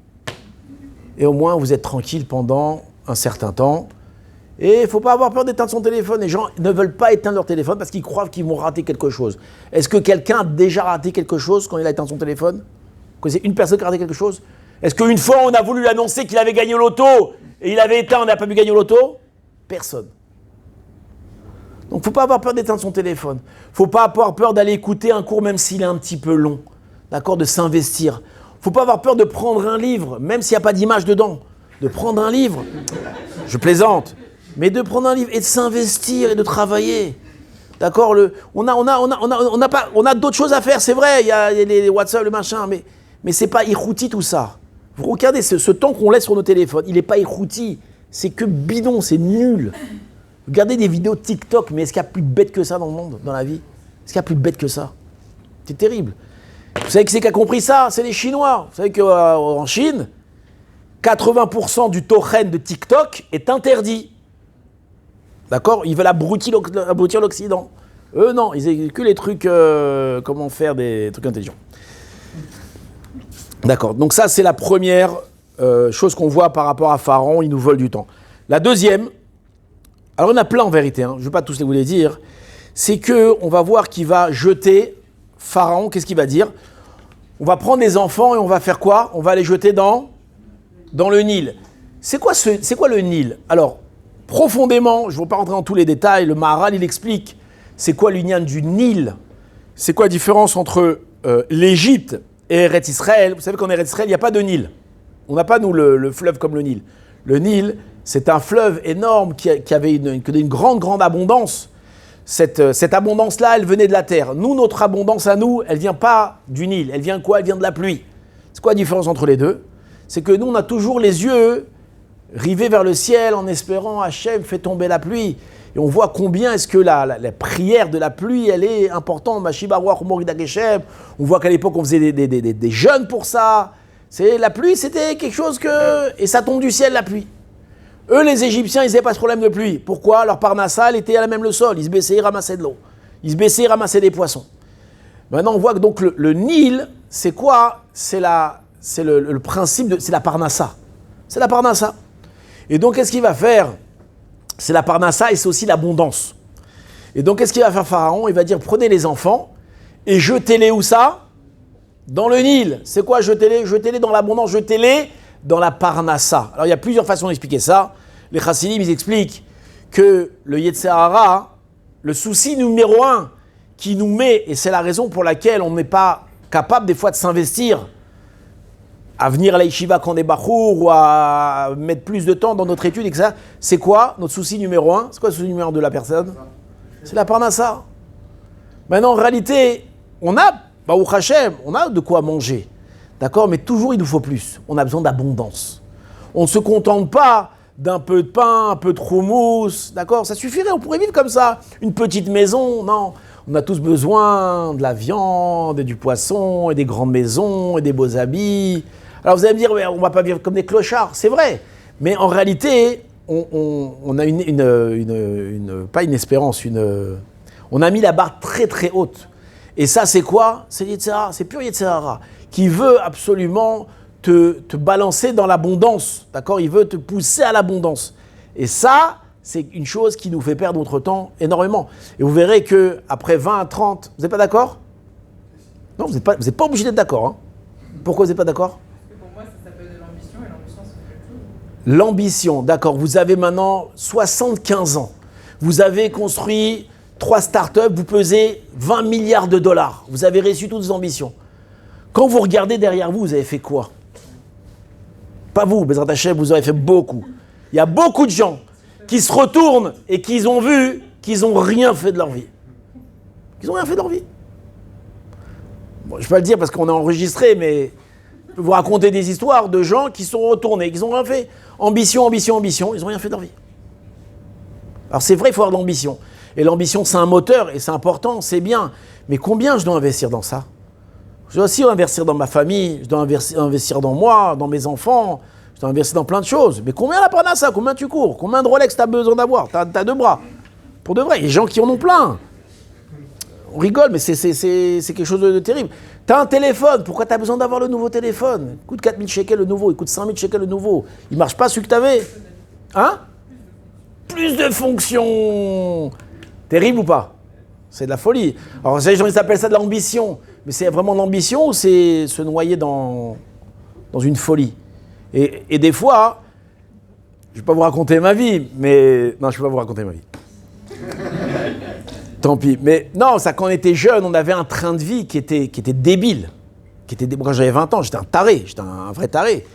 S1: Et au moins, vous êtes tranquille pendant un certain temps. Et il ne faut pas avoir peur d'éteindre son téléphone. Les gens ne veulent pas éteindre leur téléphone parce qu'ils croient qu'ils vont rater quelque chose. Est-ce que quelqu'un a déjà raté quelque chose quand il a éteint son téléphone? Vous connaissez une personne qui a raté quelque chose? Est-ce qu'une fois, on a voulu lui annoncer qu'il avait gagné au loto et il avait éteint, on n'a pas pu gagner au loto? Personne. Donc, il ne faut pas avoir peur d'éteindre son téléphone. Il ne faut pas avoir peur d'aller écouter un cours, même s'il est un petit peu long. D'accord? De s'investir. Il ne faut pas avoir peur de prendre un livre, même s'il n'y a pas d'image dedans. De prendre un livre. Je plaisante. Mais de prendre un livre et de s'investir et de travailler. D'accord? On a d'autres choses à faire, c'est vrai. Il y a les WhatsApp, le machin, mais c'est pas irouti tout ça. Vous regardez ce temps qu'on laisse sur nos téléphones, il n'est pas irouti. C'est que bidon, c'est nul. Regardez des vidéos TikTok, mais est-ce qu'il y a plus bête que ça dans le monde, dans la vie? Est-ce qu'il y a plus bête que ça? C'est terrible. Vous savez qui c'est qui a compris ça? C'est les Chinois. Vous savez qu'en Chine, 80% du tochen de TikTok est interdit. D'accord? Ils veulent abrutir l'Occident. Eux, non, ils n'ont que les trucs, comment faire des trucs intelligents. D'accord, donc ça, c'est la première chose qu'on voit par rapport à Pharaon, il nous vole du temps. La deuxième, alors il y en a plein en vérité, je ne vais pas tous vous les dire, c'est qu'on va voir qu'il va jeter Pharaon, qu'est-ce qu'il va dire? On va prendre les enfants et on va faire quoi? On va les jeter dans le Nil. C'est quoi le Nil? Alors, profondément, je ne vais pas rentrer dans tous les détails, le Maharal, il explique c'est quoi l'union du Nil, c'est quoi la différence entre l'Égypte et Eretz Israël. Vous savez qu'en Eretz Israël, il n'y a pas de Nil. On n'a pas, nous, le fleuve comme le Nil. Le Nil, c'est un fleuve énorme qui avait une grande abondance. Cette abondance-là, elle venait de la terre. Nous, notre abondance à nous, elle ne vient pas du Nil. Elle vient quoi? Elle vient de la pluie. C'est quoi la différence entre les deux? C'est que nous, on a toujours les yeux rivés vers le ciel en espérant Hachem fait tomber la pluie. Et on voit combien est-ce que la prière de la pluie, elle est importante. On voit qu'à l'époque, on faisait des jeûnes pour ça. La pluie, c'était quelque chose que... Et ça tombe du ciel, la pluie. Eux, les Égyptiens, ils n'avaient pas ce problème de pluie. Pourquoi? Leur parnassa, elle était à la même le sol. Ils se baissaient, ils ramassaient de l'eau. Ils se baissaient, ils ramassaient des poissons. Maintenant, on voit que donc le Nil, c'est quoi? C'est le principe, c'est la parnassa. C'est la parnassa. Et donc, qu'est-ce qu'il va faire? C'est la parnassa et c'est aussi l'abondance. Et donc, qu'est-ce qu'il va faire Pharaon? Il va dire, prenez les enfants et jetez-les où ça? Dans le Nil. C'est quoi jetez-les? Jetez-les dans l'abondance, jetez-les dans la parnassa. Alors, il y a plusieurs façons d'expliquer ça. Les chassidim, ils expliquent que le Yetzer Hara, le souci numéro un qui nous met, et c'est la raison pour laquelle on n'est pas capable des fois de s'investir à venir à la yeshiva quand on est bachour ou à mettre plus de temps dans notre étude, etc. C'est quoi notre souci numéro un? C'est quoi le souci numéro un de la personne? C'est la parnassa. Maintenant, en réalité, on a, Baruch Hashem, on a de quoi manger. D'accord? Mais toujours, il nous faut plus. On a besoin d'abondance. On ne se contente pas d'un peu de pain, un peu de houmous. D'accord? Ça suffirait, on pourrait vivre comme ça. Une petite maison, non. On a tous besoin de la viande, et du poisson, et des grandes maisons, et des beaux habits. Alors vous allez me dire, on ne va pas vivre comme des clochards, c'est vrai. Mais en réalité, on a pas une espérance, on a mis la barre très très haute. Et ça, c'est quoi? C'est Yetzer Hara, c'est pur Yetzer Hara, qui veut absolument te balancer dans l'abondance, d'accord? Il veut te pousser à l'abondance. Et ça, c'est une chose qui nous fait perdre notre temps énormément. Et vous verrez qu'après 20, 30, vous n'êtes pas d'accord? Non, vous n'êtes pas obligé d'être d'accord. Hein. Pourquoi vous n'êtes pas d'accord? L'ambition, d'accord. Vous avez maintenant 75 ans. Vous avez construit 3 startups, vous pesez 20 milliards de dollars. Vous avez reçu toutes vos ambitions. Quand vous regardez derrière vous, vous avez fait quoi? Pas vous, Bezrat Hashem, vous avez fait beaucoup. Il y a beaucoup de gens qui se retournent et qui ont vu qu'ils n'ont rien fait de leur vie. Qu'ils n'ont rien fait de leur vie. Bon, je ne vais pas le dire parce qu'on est enregistré, mais peux vous raconter des histoires de gens qui sont retournés, qui n'ont rien fait. Ambition, ambition, ambition, ils n'ont rien fait de leur vie. Alors c'est vrai, il faut avoir de l'ambition. Et l'ambition, c'est un moteur, et c'est important, c'est bien. Mais combien je dois investir dans ça? Je dois aussi investir dans ma famille, je dois investir dans moi, dans mes enfants, je dois investir dans plein de choses. Mais combien la panassa, combien tu cours? Combien de Rolex tu as besoin d'avoir? Tu as 2 bras. Pour de vrai, il y a des gens qui en ont plein. On rigole, mais c'est quelque chose de terrible. Tu as un téléphone, pourquoi tu as besoin d'avoir le nouveau téléphone? Il coûte 4000 shekels le nouveau, il coûte 5000 shekels le nouveau. Il ne marche pas celui que tu avais. Hein? Plus de fonctions. Terrible ou pas? C'est de la folie. Alors, les gens ils appellent ça de l'ambition. Mais c'est vraiment de l'ambition ou c'est se noyer dans une folie? Et des fois, je ne vais pas vous raconter ma vie, mais... Non, je ne vais pas vous raconter ma vie. Tant pis. Mais non, ça, quand on était jeune, on avait un train de vie qui était débile. Quand j'avais 20 ans, j'étais un taré, j'étais un vrai taré.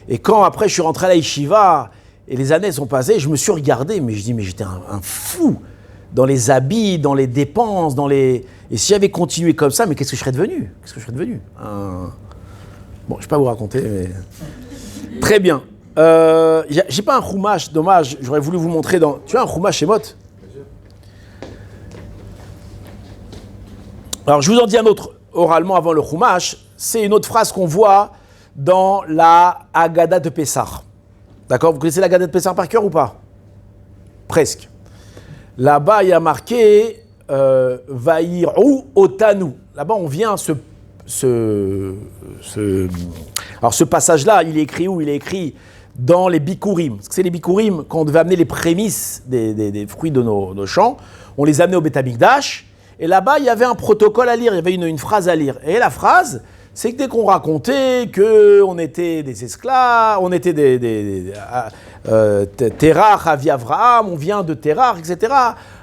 S1: Et quand après je suis rentré à la yeshiva et les années sont passées, je me suis regardé, mais je dis, mais j'étais un fou dans les habits, dans les dépenses, Et si j'avais continué comme ça, mais qu'est-ce que je serais devenu? Bon, je ne vais pas vous raconter, mais... Très bien. J'ai pas un chumash, dommage, j'aurais voulu vous montrer dans... Tu as un chumash chez Mot? Alors, je vous en dis un autre oralement avant le chumash. C'est une autre phrase qu'on voit dans la Haggadah de Pessah. D'accord? Vous connaissez la Haggadah de Pessah par cœur ou pas? Presque. Là-bas, il y a marqué Vaïrou Otanu. Là-bas, on vient Alors, ce passage-là, il est écrit où? Il est écrit dans les Bikurim. C'est les Bikurim, quand on devait amener les prémices des fruits de nos champs, on les amenait au Beth Amikdash. Et là-bas, il y avait un protocole à lire, il y avait une phrase à lire. Et la phrase, c'est que dès qu'on racontait qu'on était des esclaves, on était Terach, Avi Avraham, on vient de Terach, etc.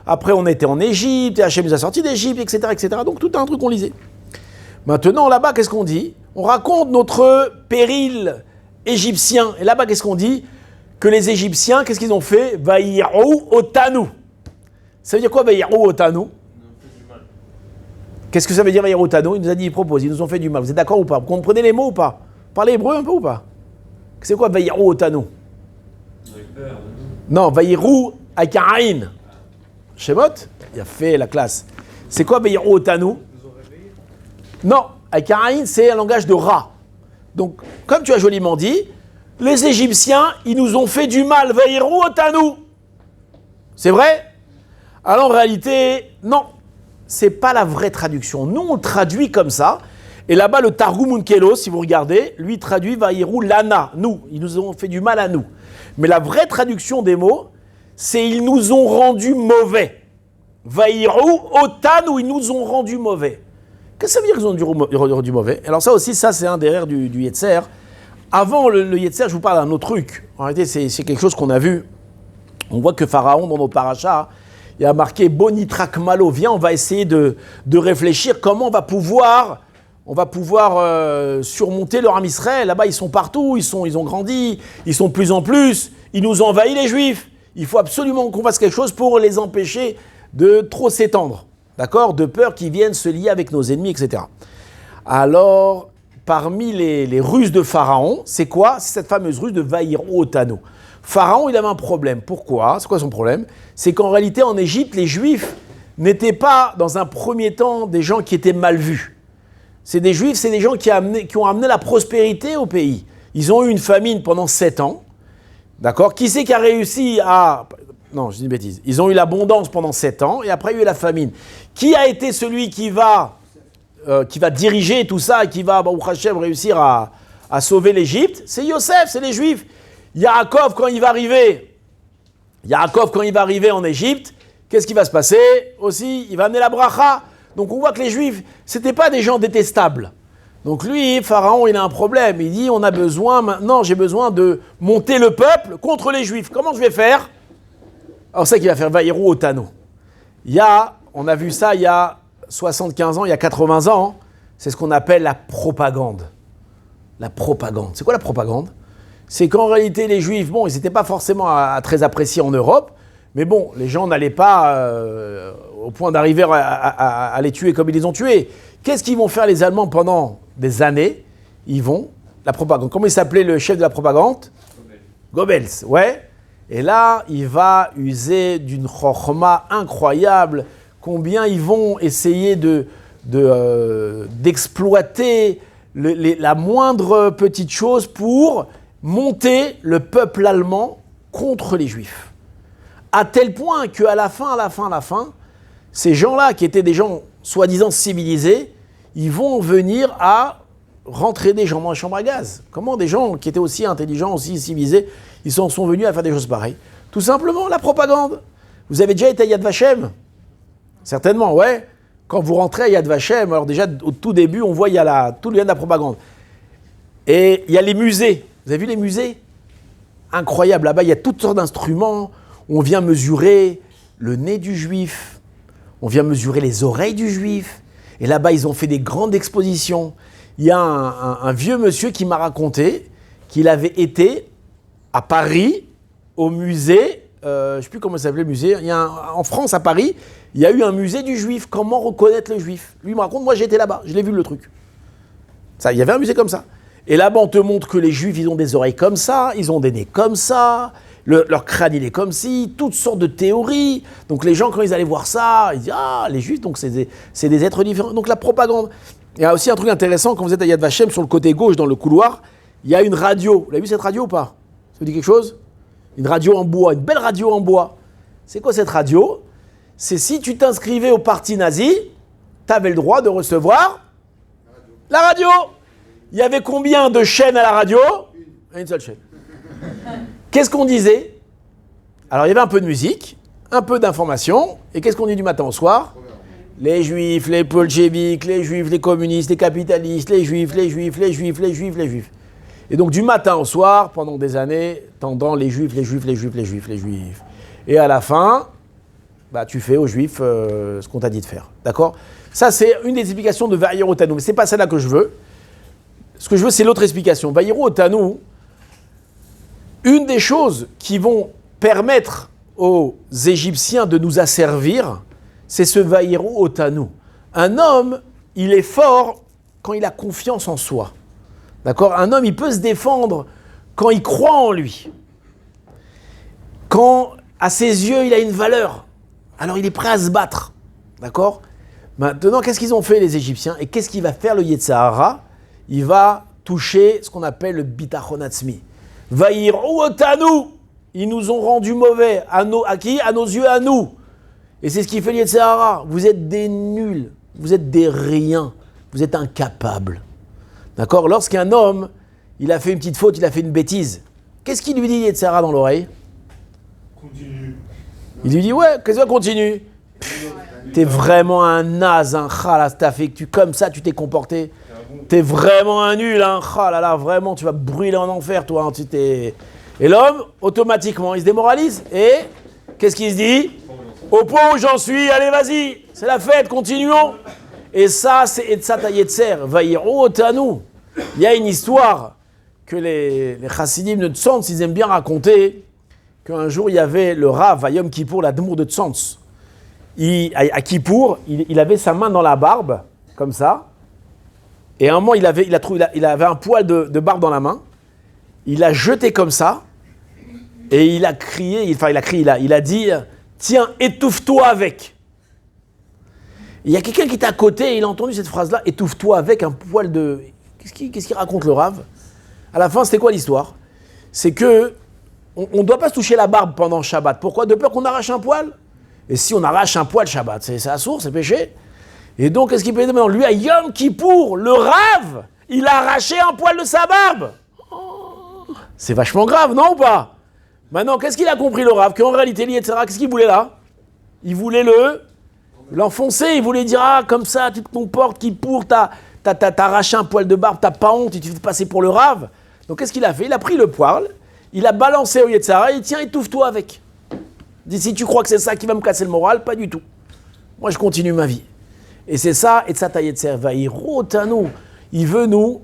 S1: Après, on était en Égypte, et Hachem nous a sortis d'Égypte, etc., etc. Donc, tout un truc qu'on lisait. Maintenant, là-bas, qu'est-ce qu'on dit? On raconte notre péril égyptien. Et là-bas, qu'est-ce qu'on dit? Que les Égyptiens, qu'est-ce qu'ils ont fait? Vaïrou Otanu. Ça veut dire quoi, Vaïrou Otanu? Qu'est-ce que ça veut dire Vaïrou Otanu? Il nous a dit, il propose, ils nous ont fait du mal. Vous êtes d'accord ou pas? Vous comprenez les mots ou pas? Parlez hébreu un peu ou pas? C'est quoi Vaïrou Otanu? Non, Vaïrou avec un aïn. Shemot, il a fait la classe. C'est quoi Vaïrou Otanu? Non, avec un aïn, c'est un langage de Ra. Donc, comme tu as joliment dit, les Égyptiens, ils nous ont fait du mal. Vaïrou Otanu. C'est vrai? Alors en réalité, non. C'est pas la vraie traduction. Nous, on traduit comme ça. Et là-bas, le Targum Onkelos, si vous regardez, lui traduit Vaïrou Lana, nous. Ils nous ont fait du mal à nous. Mais la vraie traduction des mots, c'est ils nous ont rendus mauvais. Vaïrou Otanu, ils nous ont rendus mauvais. Qu'est-ce que ça veut dire qu'ils ont rendu mauvais? Alors ça aussi, ça c'est un des rires du Yetzer. Avant le Yetzer, je vous parle d'un autre truc. En réalité, c'est quelque chose qu'on a vu. On voit que Pharaon, dans nos parachas, il y a marqué Bonitrak Malo. Viens, on va essayer de réfléchir comment on va pouvoir surmonter leur âme Israël. Là-bas, ils sont partout, ils ont grandi, ils sont de plus en plus, ils nous ont envahis les Juifs. Il faut absolument qu'on fasse quelque chose pour les empêcher de trop s'étendre. D'accord? De peur qu'ils viennent se lier avec nos ennemis, etc. Alors, parmi les ruses de Pharaon, c'est quoi? C'est cette fameuse ruse de Vaïrou Otanu. Pharaon, il avait un problème. Pourquoi? C'est quoi son problème? C'est qu'en réalité, en Égypte, les Juifs n'étaient pas, dans un premier temps, des gens qui étaient mal vus. C'est des Juifs, c'est des gens qui ont amené la prospérité au pays. Ils ont eu une famine pendant 7 ans. D'accord? Qui c'est qui a réussi à... Non, je dis une bêtise. Ils ont eu l'abondance pendant 7 ans et après il y a eu la famine. Qui a été celui qui va diriger tout ça et qui va, Baruch Hashem, réussir à sauver l'Égypte? C'est Yosef, c'est les Juifs. Yaakov, quand il va arriver en Égypte, qu'est-ce qui va se passer aussi? Il va amener la bracha. Donc on voit que les Juifs, c'était pas des gens détestables. Donc lui, Pharaon, il a un problème. Il dit, j'ai besoin de monter le peuple contre les Juifs. Comment je vais faire? Alors c'est ça qu'il va faire Vaïrou Otanu. On a vu ça il y a 75 ans, il y a 80 ans. C'est ce qu'on appelle la propagande. La propagande. C'est quoi la propagande? C'est qu'en réalité, les Juifs, ils n'étaient pas forcément très appréciés en Europe, mais bon, les gens n'allaient pas au point d'arriver à les tuer comme ils les ont tués. Qu'est-ce qu'ils vont faire les Allemands pendant des années? Ils vont la propagande. Comment il s'appelait le chef de la propagande? Goebbels, ouais. Et là, il va user d'une chokhma incroyable. Combien ils vont essayer d'exploiter la moindre petite chose pour monter le peuple allemand contre les Juifs. À tel point qu'à la fin, ces gens-là, qui étaient des gens soi-disant civilisés, ils vont venir à rentrer des gens dans la chambre à gaz. Comment des gens qui étaient aussi intelligents, aussi civilisés, ils sont venus à faire des choses pareilles? Tout simplement, la propagande. Vous avez déjà été à Yad Vashem? Certainement, ouais. Quand vous rentrez à Yad Vashem, alors déjà, au tout début, on voit, il y a tout le lien de la propagande. Et il y a les musées. Vous avez vu les musées? Incroyable. Là-bas, il y a toutes sortes d'instruments. On vient mesurer le nez du juif. On vient mesurer les oreilles du juif. Et là-bas, ils ont fait des grandes expositions. Il y a un vieux monsieur qui m'a raconté qu'il avait été à Paris, au musée, je ne sais plus comment ça s'appelait le musée, en France, à Paris, il y a eu un musée du juif. Comment reconnaître le juif? Lui, il me raconte, moi j'étais là-bas, je l'ai vu le truc. Ça, il y avait un musée comme ça. Et là-bas, on te montre que les juifs, ils ont des oreilles comme ça, ils ont des nez comme ça, leur crâne, il est comme ci, toutes sortes de théories. Donc les gens, quand ils allaient voir ça, ils disaient, ah, les juifs, donc c'est des êtres différents. Donc la propagande. Il y a aussi un truc intéressant, quand vous êtes à Yad Vashem, sur le côté gauche, dans le couloir, il y a une radio. Vous l'avez vu cette radio ou pas? Ça vous dit quelque chose? Une radio en bois, une belle radio en bois. C'est quoi cette radio? C'est si tu t'inscrivais au parti nazi, tu avais le droit de recevoir la radio. Il y avait combien de chaînes à la radio? Une seule chaîne. Qu'est-ce qu'on disait? Alors il y avait un peu de musique, un peu d'information, et qu'est-ce qu'on dit du matin au soir? Les juifs, les bolcheviks, les juifs, les communistes, les capitalistes, les juifs, les juifs, les juifs, les juifs, les juifs. Et donc du matin au soir, pendant des années, t'entends les juifs, les juifs, les juifs, les juifs, les juifs. Et à la fin, bah, tu fais aux juifs ce qu'on t'a dit de faire. D'accord? Ça, c'est une des explications de Va'iro Otanu. Mais c'est pas celle-là que je veux. Ce que je veux, c'est l'autre explication. Va'iro Otanu, une des choses qui vont permettre aux Égyptiens de nous asservir, c'est ce Va'iro Otanu. Un homme, il est fort quand il a confiance en soi. D'accord? Un homme, il peut se défendre quand il croit en lui. Quand, à ses yeux, il a une valeur. Alors, il est prêt à se battre. D'accord? Maintenant, qu'est-ce qu'ils ont fait, les Égyptiens? Et qu'est-ce qu'il va faire, le Yetzirah? Il va toucher ce qu'on appelle le Bitachon Atzmi. Va'iro Otanu. Ils nous ont rendu mauvais. À qui? À nos yeux, à nous. Et c'est ce qui fait le Yetzirah. Vous êtes des nuls. Vous êtes des riens. Vous êtes incapables. D'accord? Lorsqu'un homme, il a fait une petite faute, il a fait une bêtise, qu'est-ce qu'il lui dit, Yetzirah, dans l'oreille?
S3: Continue.
S1: Il lui dit, ouais, qu'est-ce que continue? T'es vraiment un naze, hein, khalas, t'as fait que comme ça, tu t'es comporté. T'es vraiment un nul, hein, khalala, vraiment, tu vas brûler en enfer, toi. Hein, Et l'homme, automatiquement, il se démoralise. Et qu'est-ce qu'il se dit? Au point où j'en suis, allez, vas-y, c'est la fête, continuons. Et ça, c'est Etzat HaYetzer, Va'iro Otanu. Il y a une histoire que les chassidim de Tzantz, ils aiment bien raconter, qu'un jour, il y avait le Rav, à Yom Kippour, l'Admour de Tzantz. À Kippour, il avait sa main dans la barbe, comme ça. Et à un moment, il avait un poil de barbe dans la main. Il l'a jeté comme ça. Et il a crié, il a dit, tiens, étouffe-toi avec. Il y a quelqu'un qui était à côté et il a entendu cette phrase-là, étouffe-toi avec un poil de... Qu'est-ce qu'il raconte le Rav? À la fin, c'était quoi l'histoire? C'est que on ne doit pas se toucher la barbe pendant Shabbat. Pourquoi? De peur qu'on arrache un poil. Et si on arrache un poil Shabbat, c'est assourd, c'est péché. Et donc, qu'est-ce qu'il peut dire maintenant? Lui, à Yom Kippour, le Rav, il a arraché un poil de sa barbe. Oh, c'est vachement grave, non ou pas? Maintenant, qu'est-ce qu'il a compris le Rav? Qu'en réalité, etc., qu'est-ce qu'il voulait là? Il voulait l'enfoncer, il voulait dire, ah, comme ça, tu te comportes, Kippour, t'as arraché un poil de barbe, t'as pas honte, tu te fais passer pour le Rav. Donc, qu'est-ce qu'il a fait? Il a pris le poil, il a balancé au Yetzirah, et il dit, tiens, étouffe-toi avec. Il dit, si tu crois que c'est ça qui va me casser le moral, pas du tout. Moi, je continue ma vie. Et c'est ça, Etzat HaYetzer, Va'iro Otanu. Il veut nous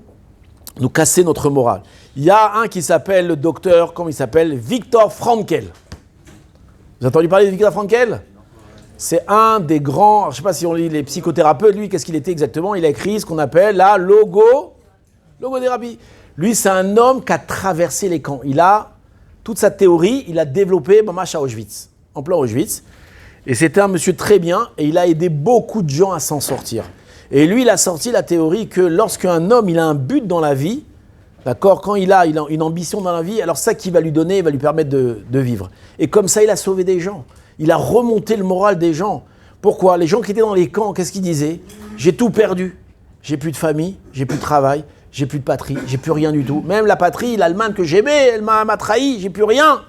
S1: casser notre morale. Il y a un qui s'appelle le docteur, comment il s'appelle? Viktor Frankl. Vous avez entendu parler de Viktor Frankl? C'est un des grands, je ne sais pas si on lit les psychothérapeutes, lui, qu'est-ce qu'il était exactement? Il a écrit ce qu'on appelle la logothérapie. Lui, c'est un homme qui a traversé les camps. Il a toute sa théorie, il a développé Mamash à Auschwitz, en plein Auschwitz. Et c'était un monsieur très bien, et il a aidé beaucoup de gens à s'en sortir. Et lui, il a sorti la théorie que lorsqu'un homme, il a un but dans la vie, d'accord, quand il a une ambition dans la vie, alors ça qui va lui donner, va lui permettre de vivre. Et comme ça, il a sauvé des gens. Il a remonté le moral des gens. Pourquoi ? Les gens qui étaient dans les camps, qu'est-ce qu'ils disaient ? J'ai tout perdu. J'ai plus de famille, j'ai plus de travail, j'ai plus de patrie, j'ai plus rien du tout. Même la patrie, l'Allemagne que j'aimais, elle m'a trahi, j'ai plus rien.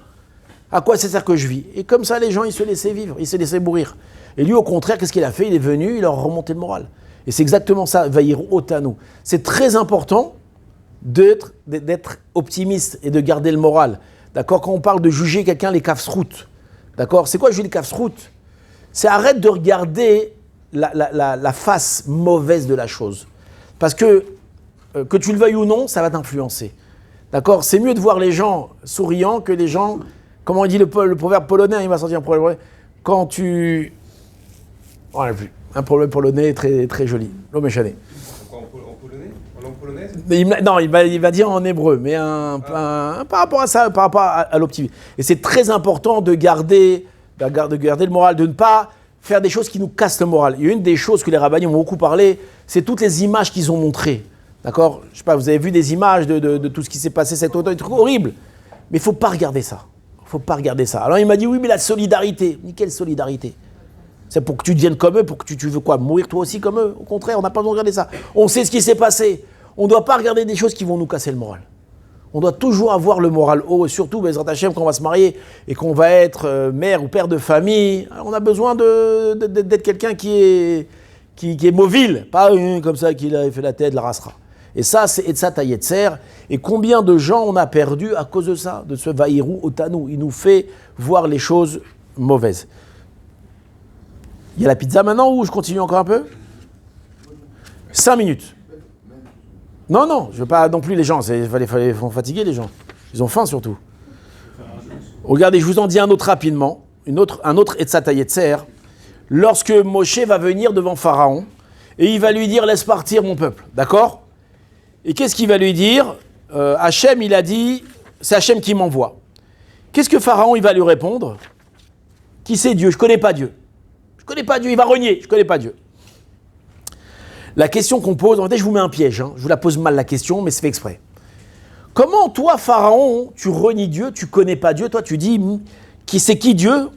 S1: À quoi ça sert que je vis ? Et comme ça, les gens, ils se laissaient vivre, ils se laissaient mourir. Et lui, au contraire, qu'est-ce qu'il a fait ? Il est venu, il leur a remonté le moral. Et c'est exactement ça, Vaïr Otanu. C'est très important d'être optimiste et de garder le moral. D'accord ? Quand on parle de juger quelqu'un, les kafsrout. D'accord ? C'est quoi juger les kafsrout ? C'est arrête de regarder la face mauvaise de la chose. Parce que tu le veuilles ou non, ça va t'influencer. D'accord ? C'est mieux de voir les gens souriants que les gens, comment il dit le proverbe polonais, il m'a sorti un proverbe polonais, quand tu... Oh, un proverbe polonais très, très joli, l'homéchané.
S3: En polonais ? En langue polonaise ?
S1: Il va dire en hébreu, mais par rapport à ça, par rapport à l'optimisme. Et c'est très important de garder le moral, de ne pas faire des choses qui nous cassent le moral. Il y a une des choses que les rabbins ont beaucoup parlé, c'est toutes les images qu'ils ont montrées. D'accord ? Je sais pas, vous avez vu des images de tout ce qui s'est passé cet automne, des trucs horribles. Mais il ne faut pas regarder ça. Il faut pas regarder ça. Alors il m'a dit, oui, mais la solidarité. Mais quelle solidarité ? C'est pour que tu deviennes comme eux, pour que tu veux quoi ? Mourir toi aussi comme eux ? Au contraire, on n'a pas besoin de regarder ça. On sait ce qui s'est passé. On ne doit pas regarder des choses qui vont nous casser le moral. On doit toujours avoir le moral haut, et surtout, Bezrat Hashem, quand on va se marier et qu'on va être mère ou père de famille, on a besoin d'être quelqu'un qui est mobile, pas comme ça qu'il a fait la tête, la rasera. Et ça, c'est Etzat HaYetzer. Et combien de gens on a perdu à cause de ça, de ce Vaïrou Otanu. Il nous fait voir les choses mauvaises. Il y a la pizza maintenant ou je continue encore un peu ? 5 minutes. Non, je veux pas non plus les gens, ils font fatiguer les gens. Ils ont faim surtout. Regardez, je vous en dis un autre rapidement, un autre Etzat HaYetzer. Lorsque Moshe va venir devant Pharaon, et il va lui dire, laisse partir mon peuple, d'accord ? Et qu'est-ce qu'il va lui dire ? Hachem, il a dit, c'est Hachem qui m'envoie. Qu'est-ce que Pharaon, il va lui répondre ? Qui c'est Dieu ? Je connais pas Dieu. Je connais pas Dieu, il va renier, je connais pas Dieu. La question qu'on pose, en fait, je vous mets un piège, je vous la pose mal la question, mais c'est fait exprès. Comment toi, Pharaon, tu renies Dieu, tu connais pas Dieu, toi tu dis, c'est qui Dieu ?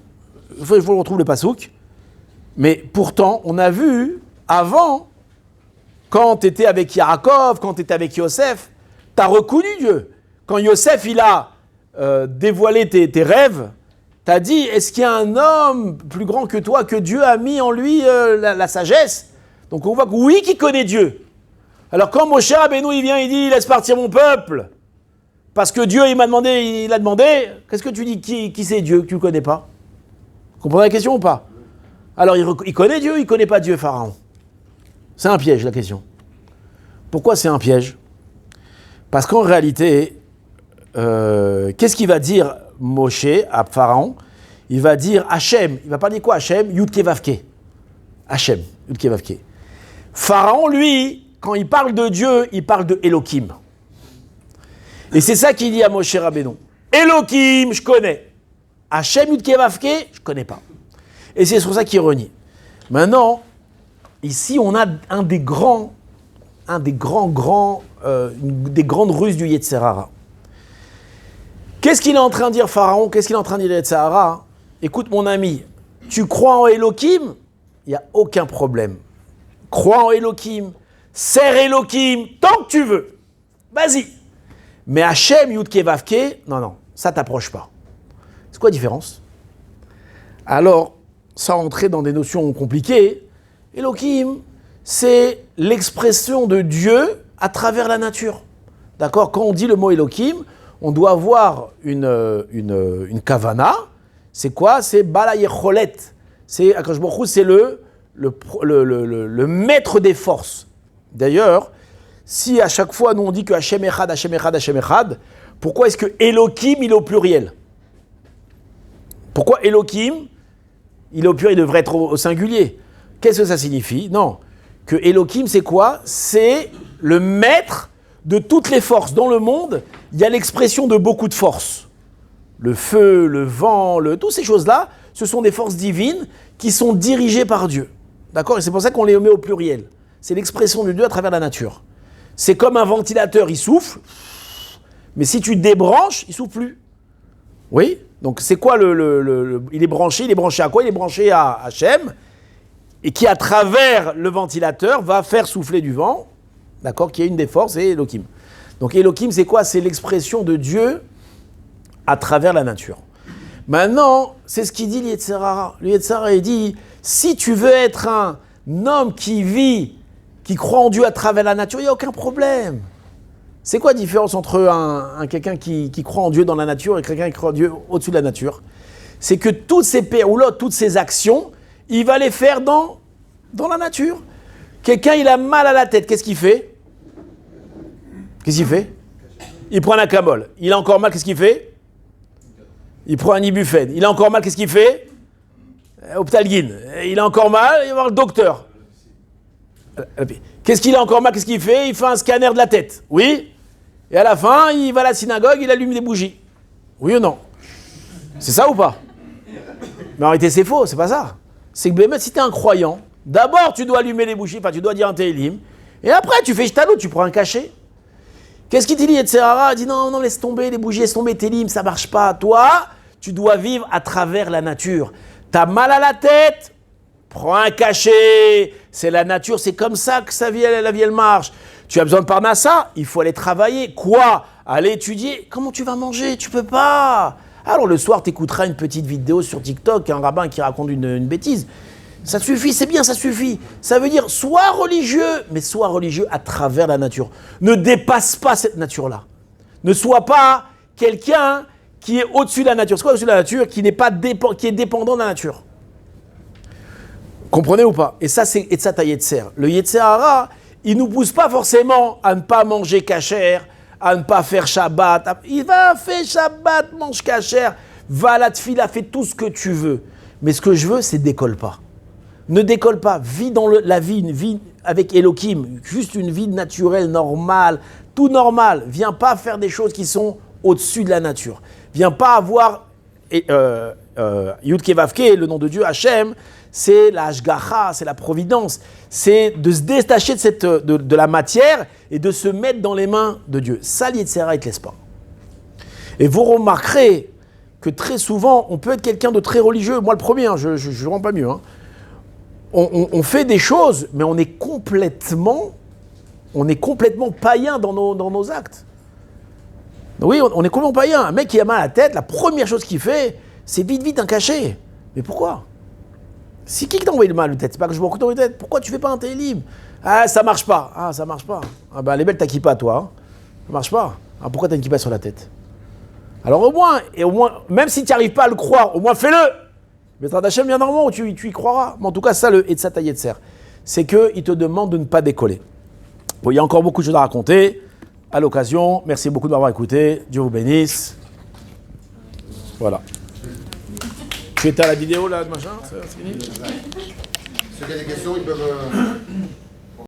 S1: Il faut que je vous retrouve le pasouk. Mais pourtant, on a vu, avant, quand tu étais avec Yaakov, quand tu étais avec Yosef, tu as reconnu Dieu. Quand Yosef, il a dévoilé tes rêves, tu as dit, est-ce qu'il y a un homme plus grand que toi, que Dieu a mis en lui la sagesse ? Donc on voit que oui, qu'il connaît Dieu. Alors quand Moshe Rabbeinu, il vient, il dit, laisse partir mon peuple, parce que Dieu, il a demandé, qu'est-ce que tu dis, qui c'est Dieu, que tu ne connais pas ? Vous comprenez la question ou pas ? Alors il connaît Dieu, il ne connaît pas Dieu, Pharaon. C'est un piège, la question. Pourquoi c'est un piège ? Parce qu'en réalité, qu'est-ce qu'il va dire Moshe à Pharaon ? Il va dire Hachem. Il va pas dire quoi Hachem ? Yudke Vavke. Hachem, Yudke Vavke. Pharaon, lui, quand il parle de Dieu, il parle de Elohim. Et c'est ça qu'il dit à Moshe Rabbeinu. Elohim, je connais. Hachem Yudke Vavke, je connais pas. Et c'est sur ça qu'il renie. Maintenant, ici, on a des grandes ruses du Yetzer Hara. Qu'est-ce qu'il est en train de dire Pharaon ? Qu'est-ce qu'il est en train de dire Yetzer Hara ? Écoute mon ami, tu crois en Elohim ? Il n'y a aucun problème. Crois en Elohim, sers Elohim tant que tu veux. Vas-y. Mais Hachem Yudke Vavke, non, ça t'approche pas. C'est quoi la différence ? Alors, sans entrer dans des notions compliquées, Elohim, c'est l'expression de Dieu à travers la nature. D'accord ? Quand on dit le mot Elohim, on doit avoir une kavana. C'est quoi ? C'est Bala Yecholet. C'est Akadosh Baruch Hu, c'est le maître des forces. D'ailleurs, si à chaque fois nous on dit que Hachem Echad, Hachem Echad, Hachem Echad, pourquoi est-ce que Elohim il est au pluriel ? Pourquoi Elohim il est au pluriel, il devrait être au singulier ? Qu'est-ce que ça signifie ? Non. Que Elohim c'est quoi ? C'est le maître de toutes les forces dans le monde, il y a l'expression de beaucoup de forces. Le feu, le vent, toutes ces choses-là, ce sont des forces divines qui sont dirigées par Dieu. D'accord? Et c'est pour ça qu'on les met au pluriel. C'est l'expression de Dieu à travers la nature. C'est comme un ventilateur, il souffle, mais si tu débranches, il souffle plus. Oui? Donc c'est quoi il est branché à quoi? Il est branché à Hachem, et qui à travers le ventilateur va faire souffler du vent, d'accord? Qui est une des forces, c'est Elohim. Donc Elohim, c'est quoi? C'est l'expression de Dieu à travers la nature. Maintenant, c'est ce qu'il dit l'Yetzirah. L'Yetzirah, il dit, si tu veux être un homme qui vit, qui croit en Dieu à travers la nature, il n'y a aucun problème. C'est quoi la différence entre quelqu'un qui croit en Dieu dans la nature et quelqu'un qui croit en Dieu au-dessus de la nature? C'est que toutes ces péroulottes, toutes ces actions, il va les faire dans la nature. Quelqu'un, il a mal à la tête, qu'est-ce qu'il fait? Il prend un acamol. Il a encore mal, qu'est-ce qu'il fait? Il prend un ibuprofène. Il a encore mal, qu'est-ce qu'il fait? Optalgine. Il a encore mal, il va voir le docteur. Qu'est-ce qu'il a encore mal, qu'est-ce qu'il fait? Il fait un scanner de la tête. Oui? Et à la fin, il va à la synagogue, il allume des bougies. Oui ou non? C'est ça ou pas? Mais en réalité, c'est faux, c'est pas ça. C'est que si tu es un croyant, d'abord tu dois allumer les bougies, tu dois dire un télim, et après tu fais jtalo, tu prends un cachet. Qu'est-ce qu'il te dit, Yetzirah? Il dit non, laisse tomber les bougies, laisse tomber télim, ça marche pas. Toi, tu dois vivre à travers la nature. T'as mal à la tête? Prends un cachet. C'est la nature, c'est comme ça que la vie elle marche. Tu as besoin de parnassa, il faut aller travailler. Quoi? Aller étudier. Comment tu vas manger? Tu peux pas. Alors le soir, tu écouteras une petite vidéo sur TikTok, un rabbin qui raconte une bêtise. Ça suffit, c'est bien, ça suffit. Ça veut dire, sois religieux, mais sois religieux à travers la nature. Ne dépasse pas cette nature-là. Ne sois pas quelqu'un qui est au-dessus de la nature. C'est quoi au-dessus de la nature? Qui est dépendant de la nature. Comprenez ou pas? Et ça, c'est Etzat Yetzer. Le Yetzirah, il ne nous pousse pas forcément à ne pas manger kasher, à ne pas faire Shabbat. Il va faire Shabbat, mange kasher, va à la tfila, fais tout ce que tu veux. Mais ce que je veux, c'est décolle pas. Ne décolle pas, vis dans la vie, une vie avec Elohim, juste une vie naturelle, normale, tout normal. Viens pas faire des choses qui sont au-dessus de la nature. Viens pas avoir Yud Kevavke, le nom de Dieu, Hachem, c'est la Hashgacha, c'est la providence. C'est de se détacher de la matière et de se mettre dans les mains de Dieu. Ça, l'Yetzirah, il ne te laisse pas. Et vous remarquerez que très souvent, on peut être quelqu'un de très religieux. Moi, le premier, je ne rends pas mieux. On fait des choses, mais on est complètement païen dans nos actes. Oui, on est complètement païen. Un mec qui a mal à la tête, la première chose qu'il fait, c'est vite un cachet. Mais pourquoi? C'est qui t'a envoyé le mal à la tête? C'est pas que je m'en coupe dans la tête. Pourquoi tu fais pas un télim? Ah, ça marche pas. Ah, ça marche pas. Ah ben, elle est belle ta kippa, toi. Ça marche pas. Ah, pourquoi t'as une kippa sur la tête? Alors au moins, même si tu n'arrives pas à le croire, au moins fais-le. Mais Hachem bien normalement, tu y croiras. Mais en tout cas, ça, le Etzat Yetzer, c'est qu'il te demande de ne pas décoller. Bon, il y a encore beaucoup de choses à raconter. À l'occasion, merci beaucoup de m'avoir écouté. Dieu vous bénisse. Voilà. Tu étais à la vidéo là, machin, c'est fini.
S2: Ceux qui ont des questions, ils peuvent.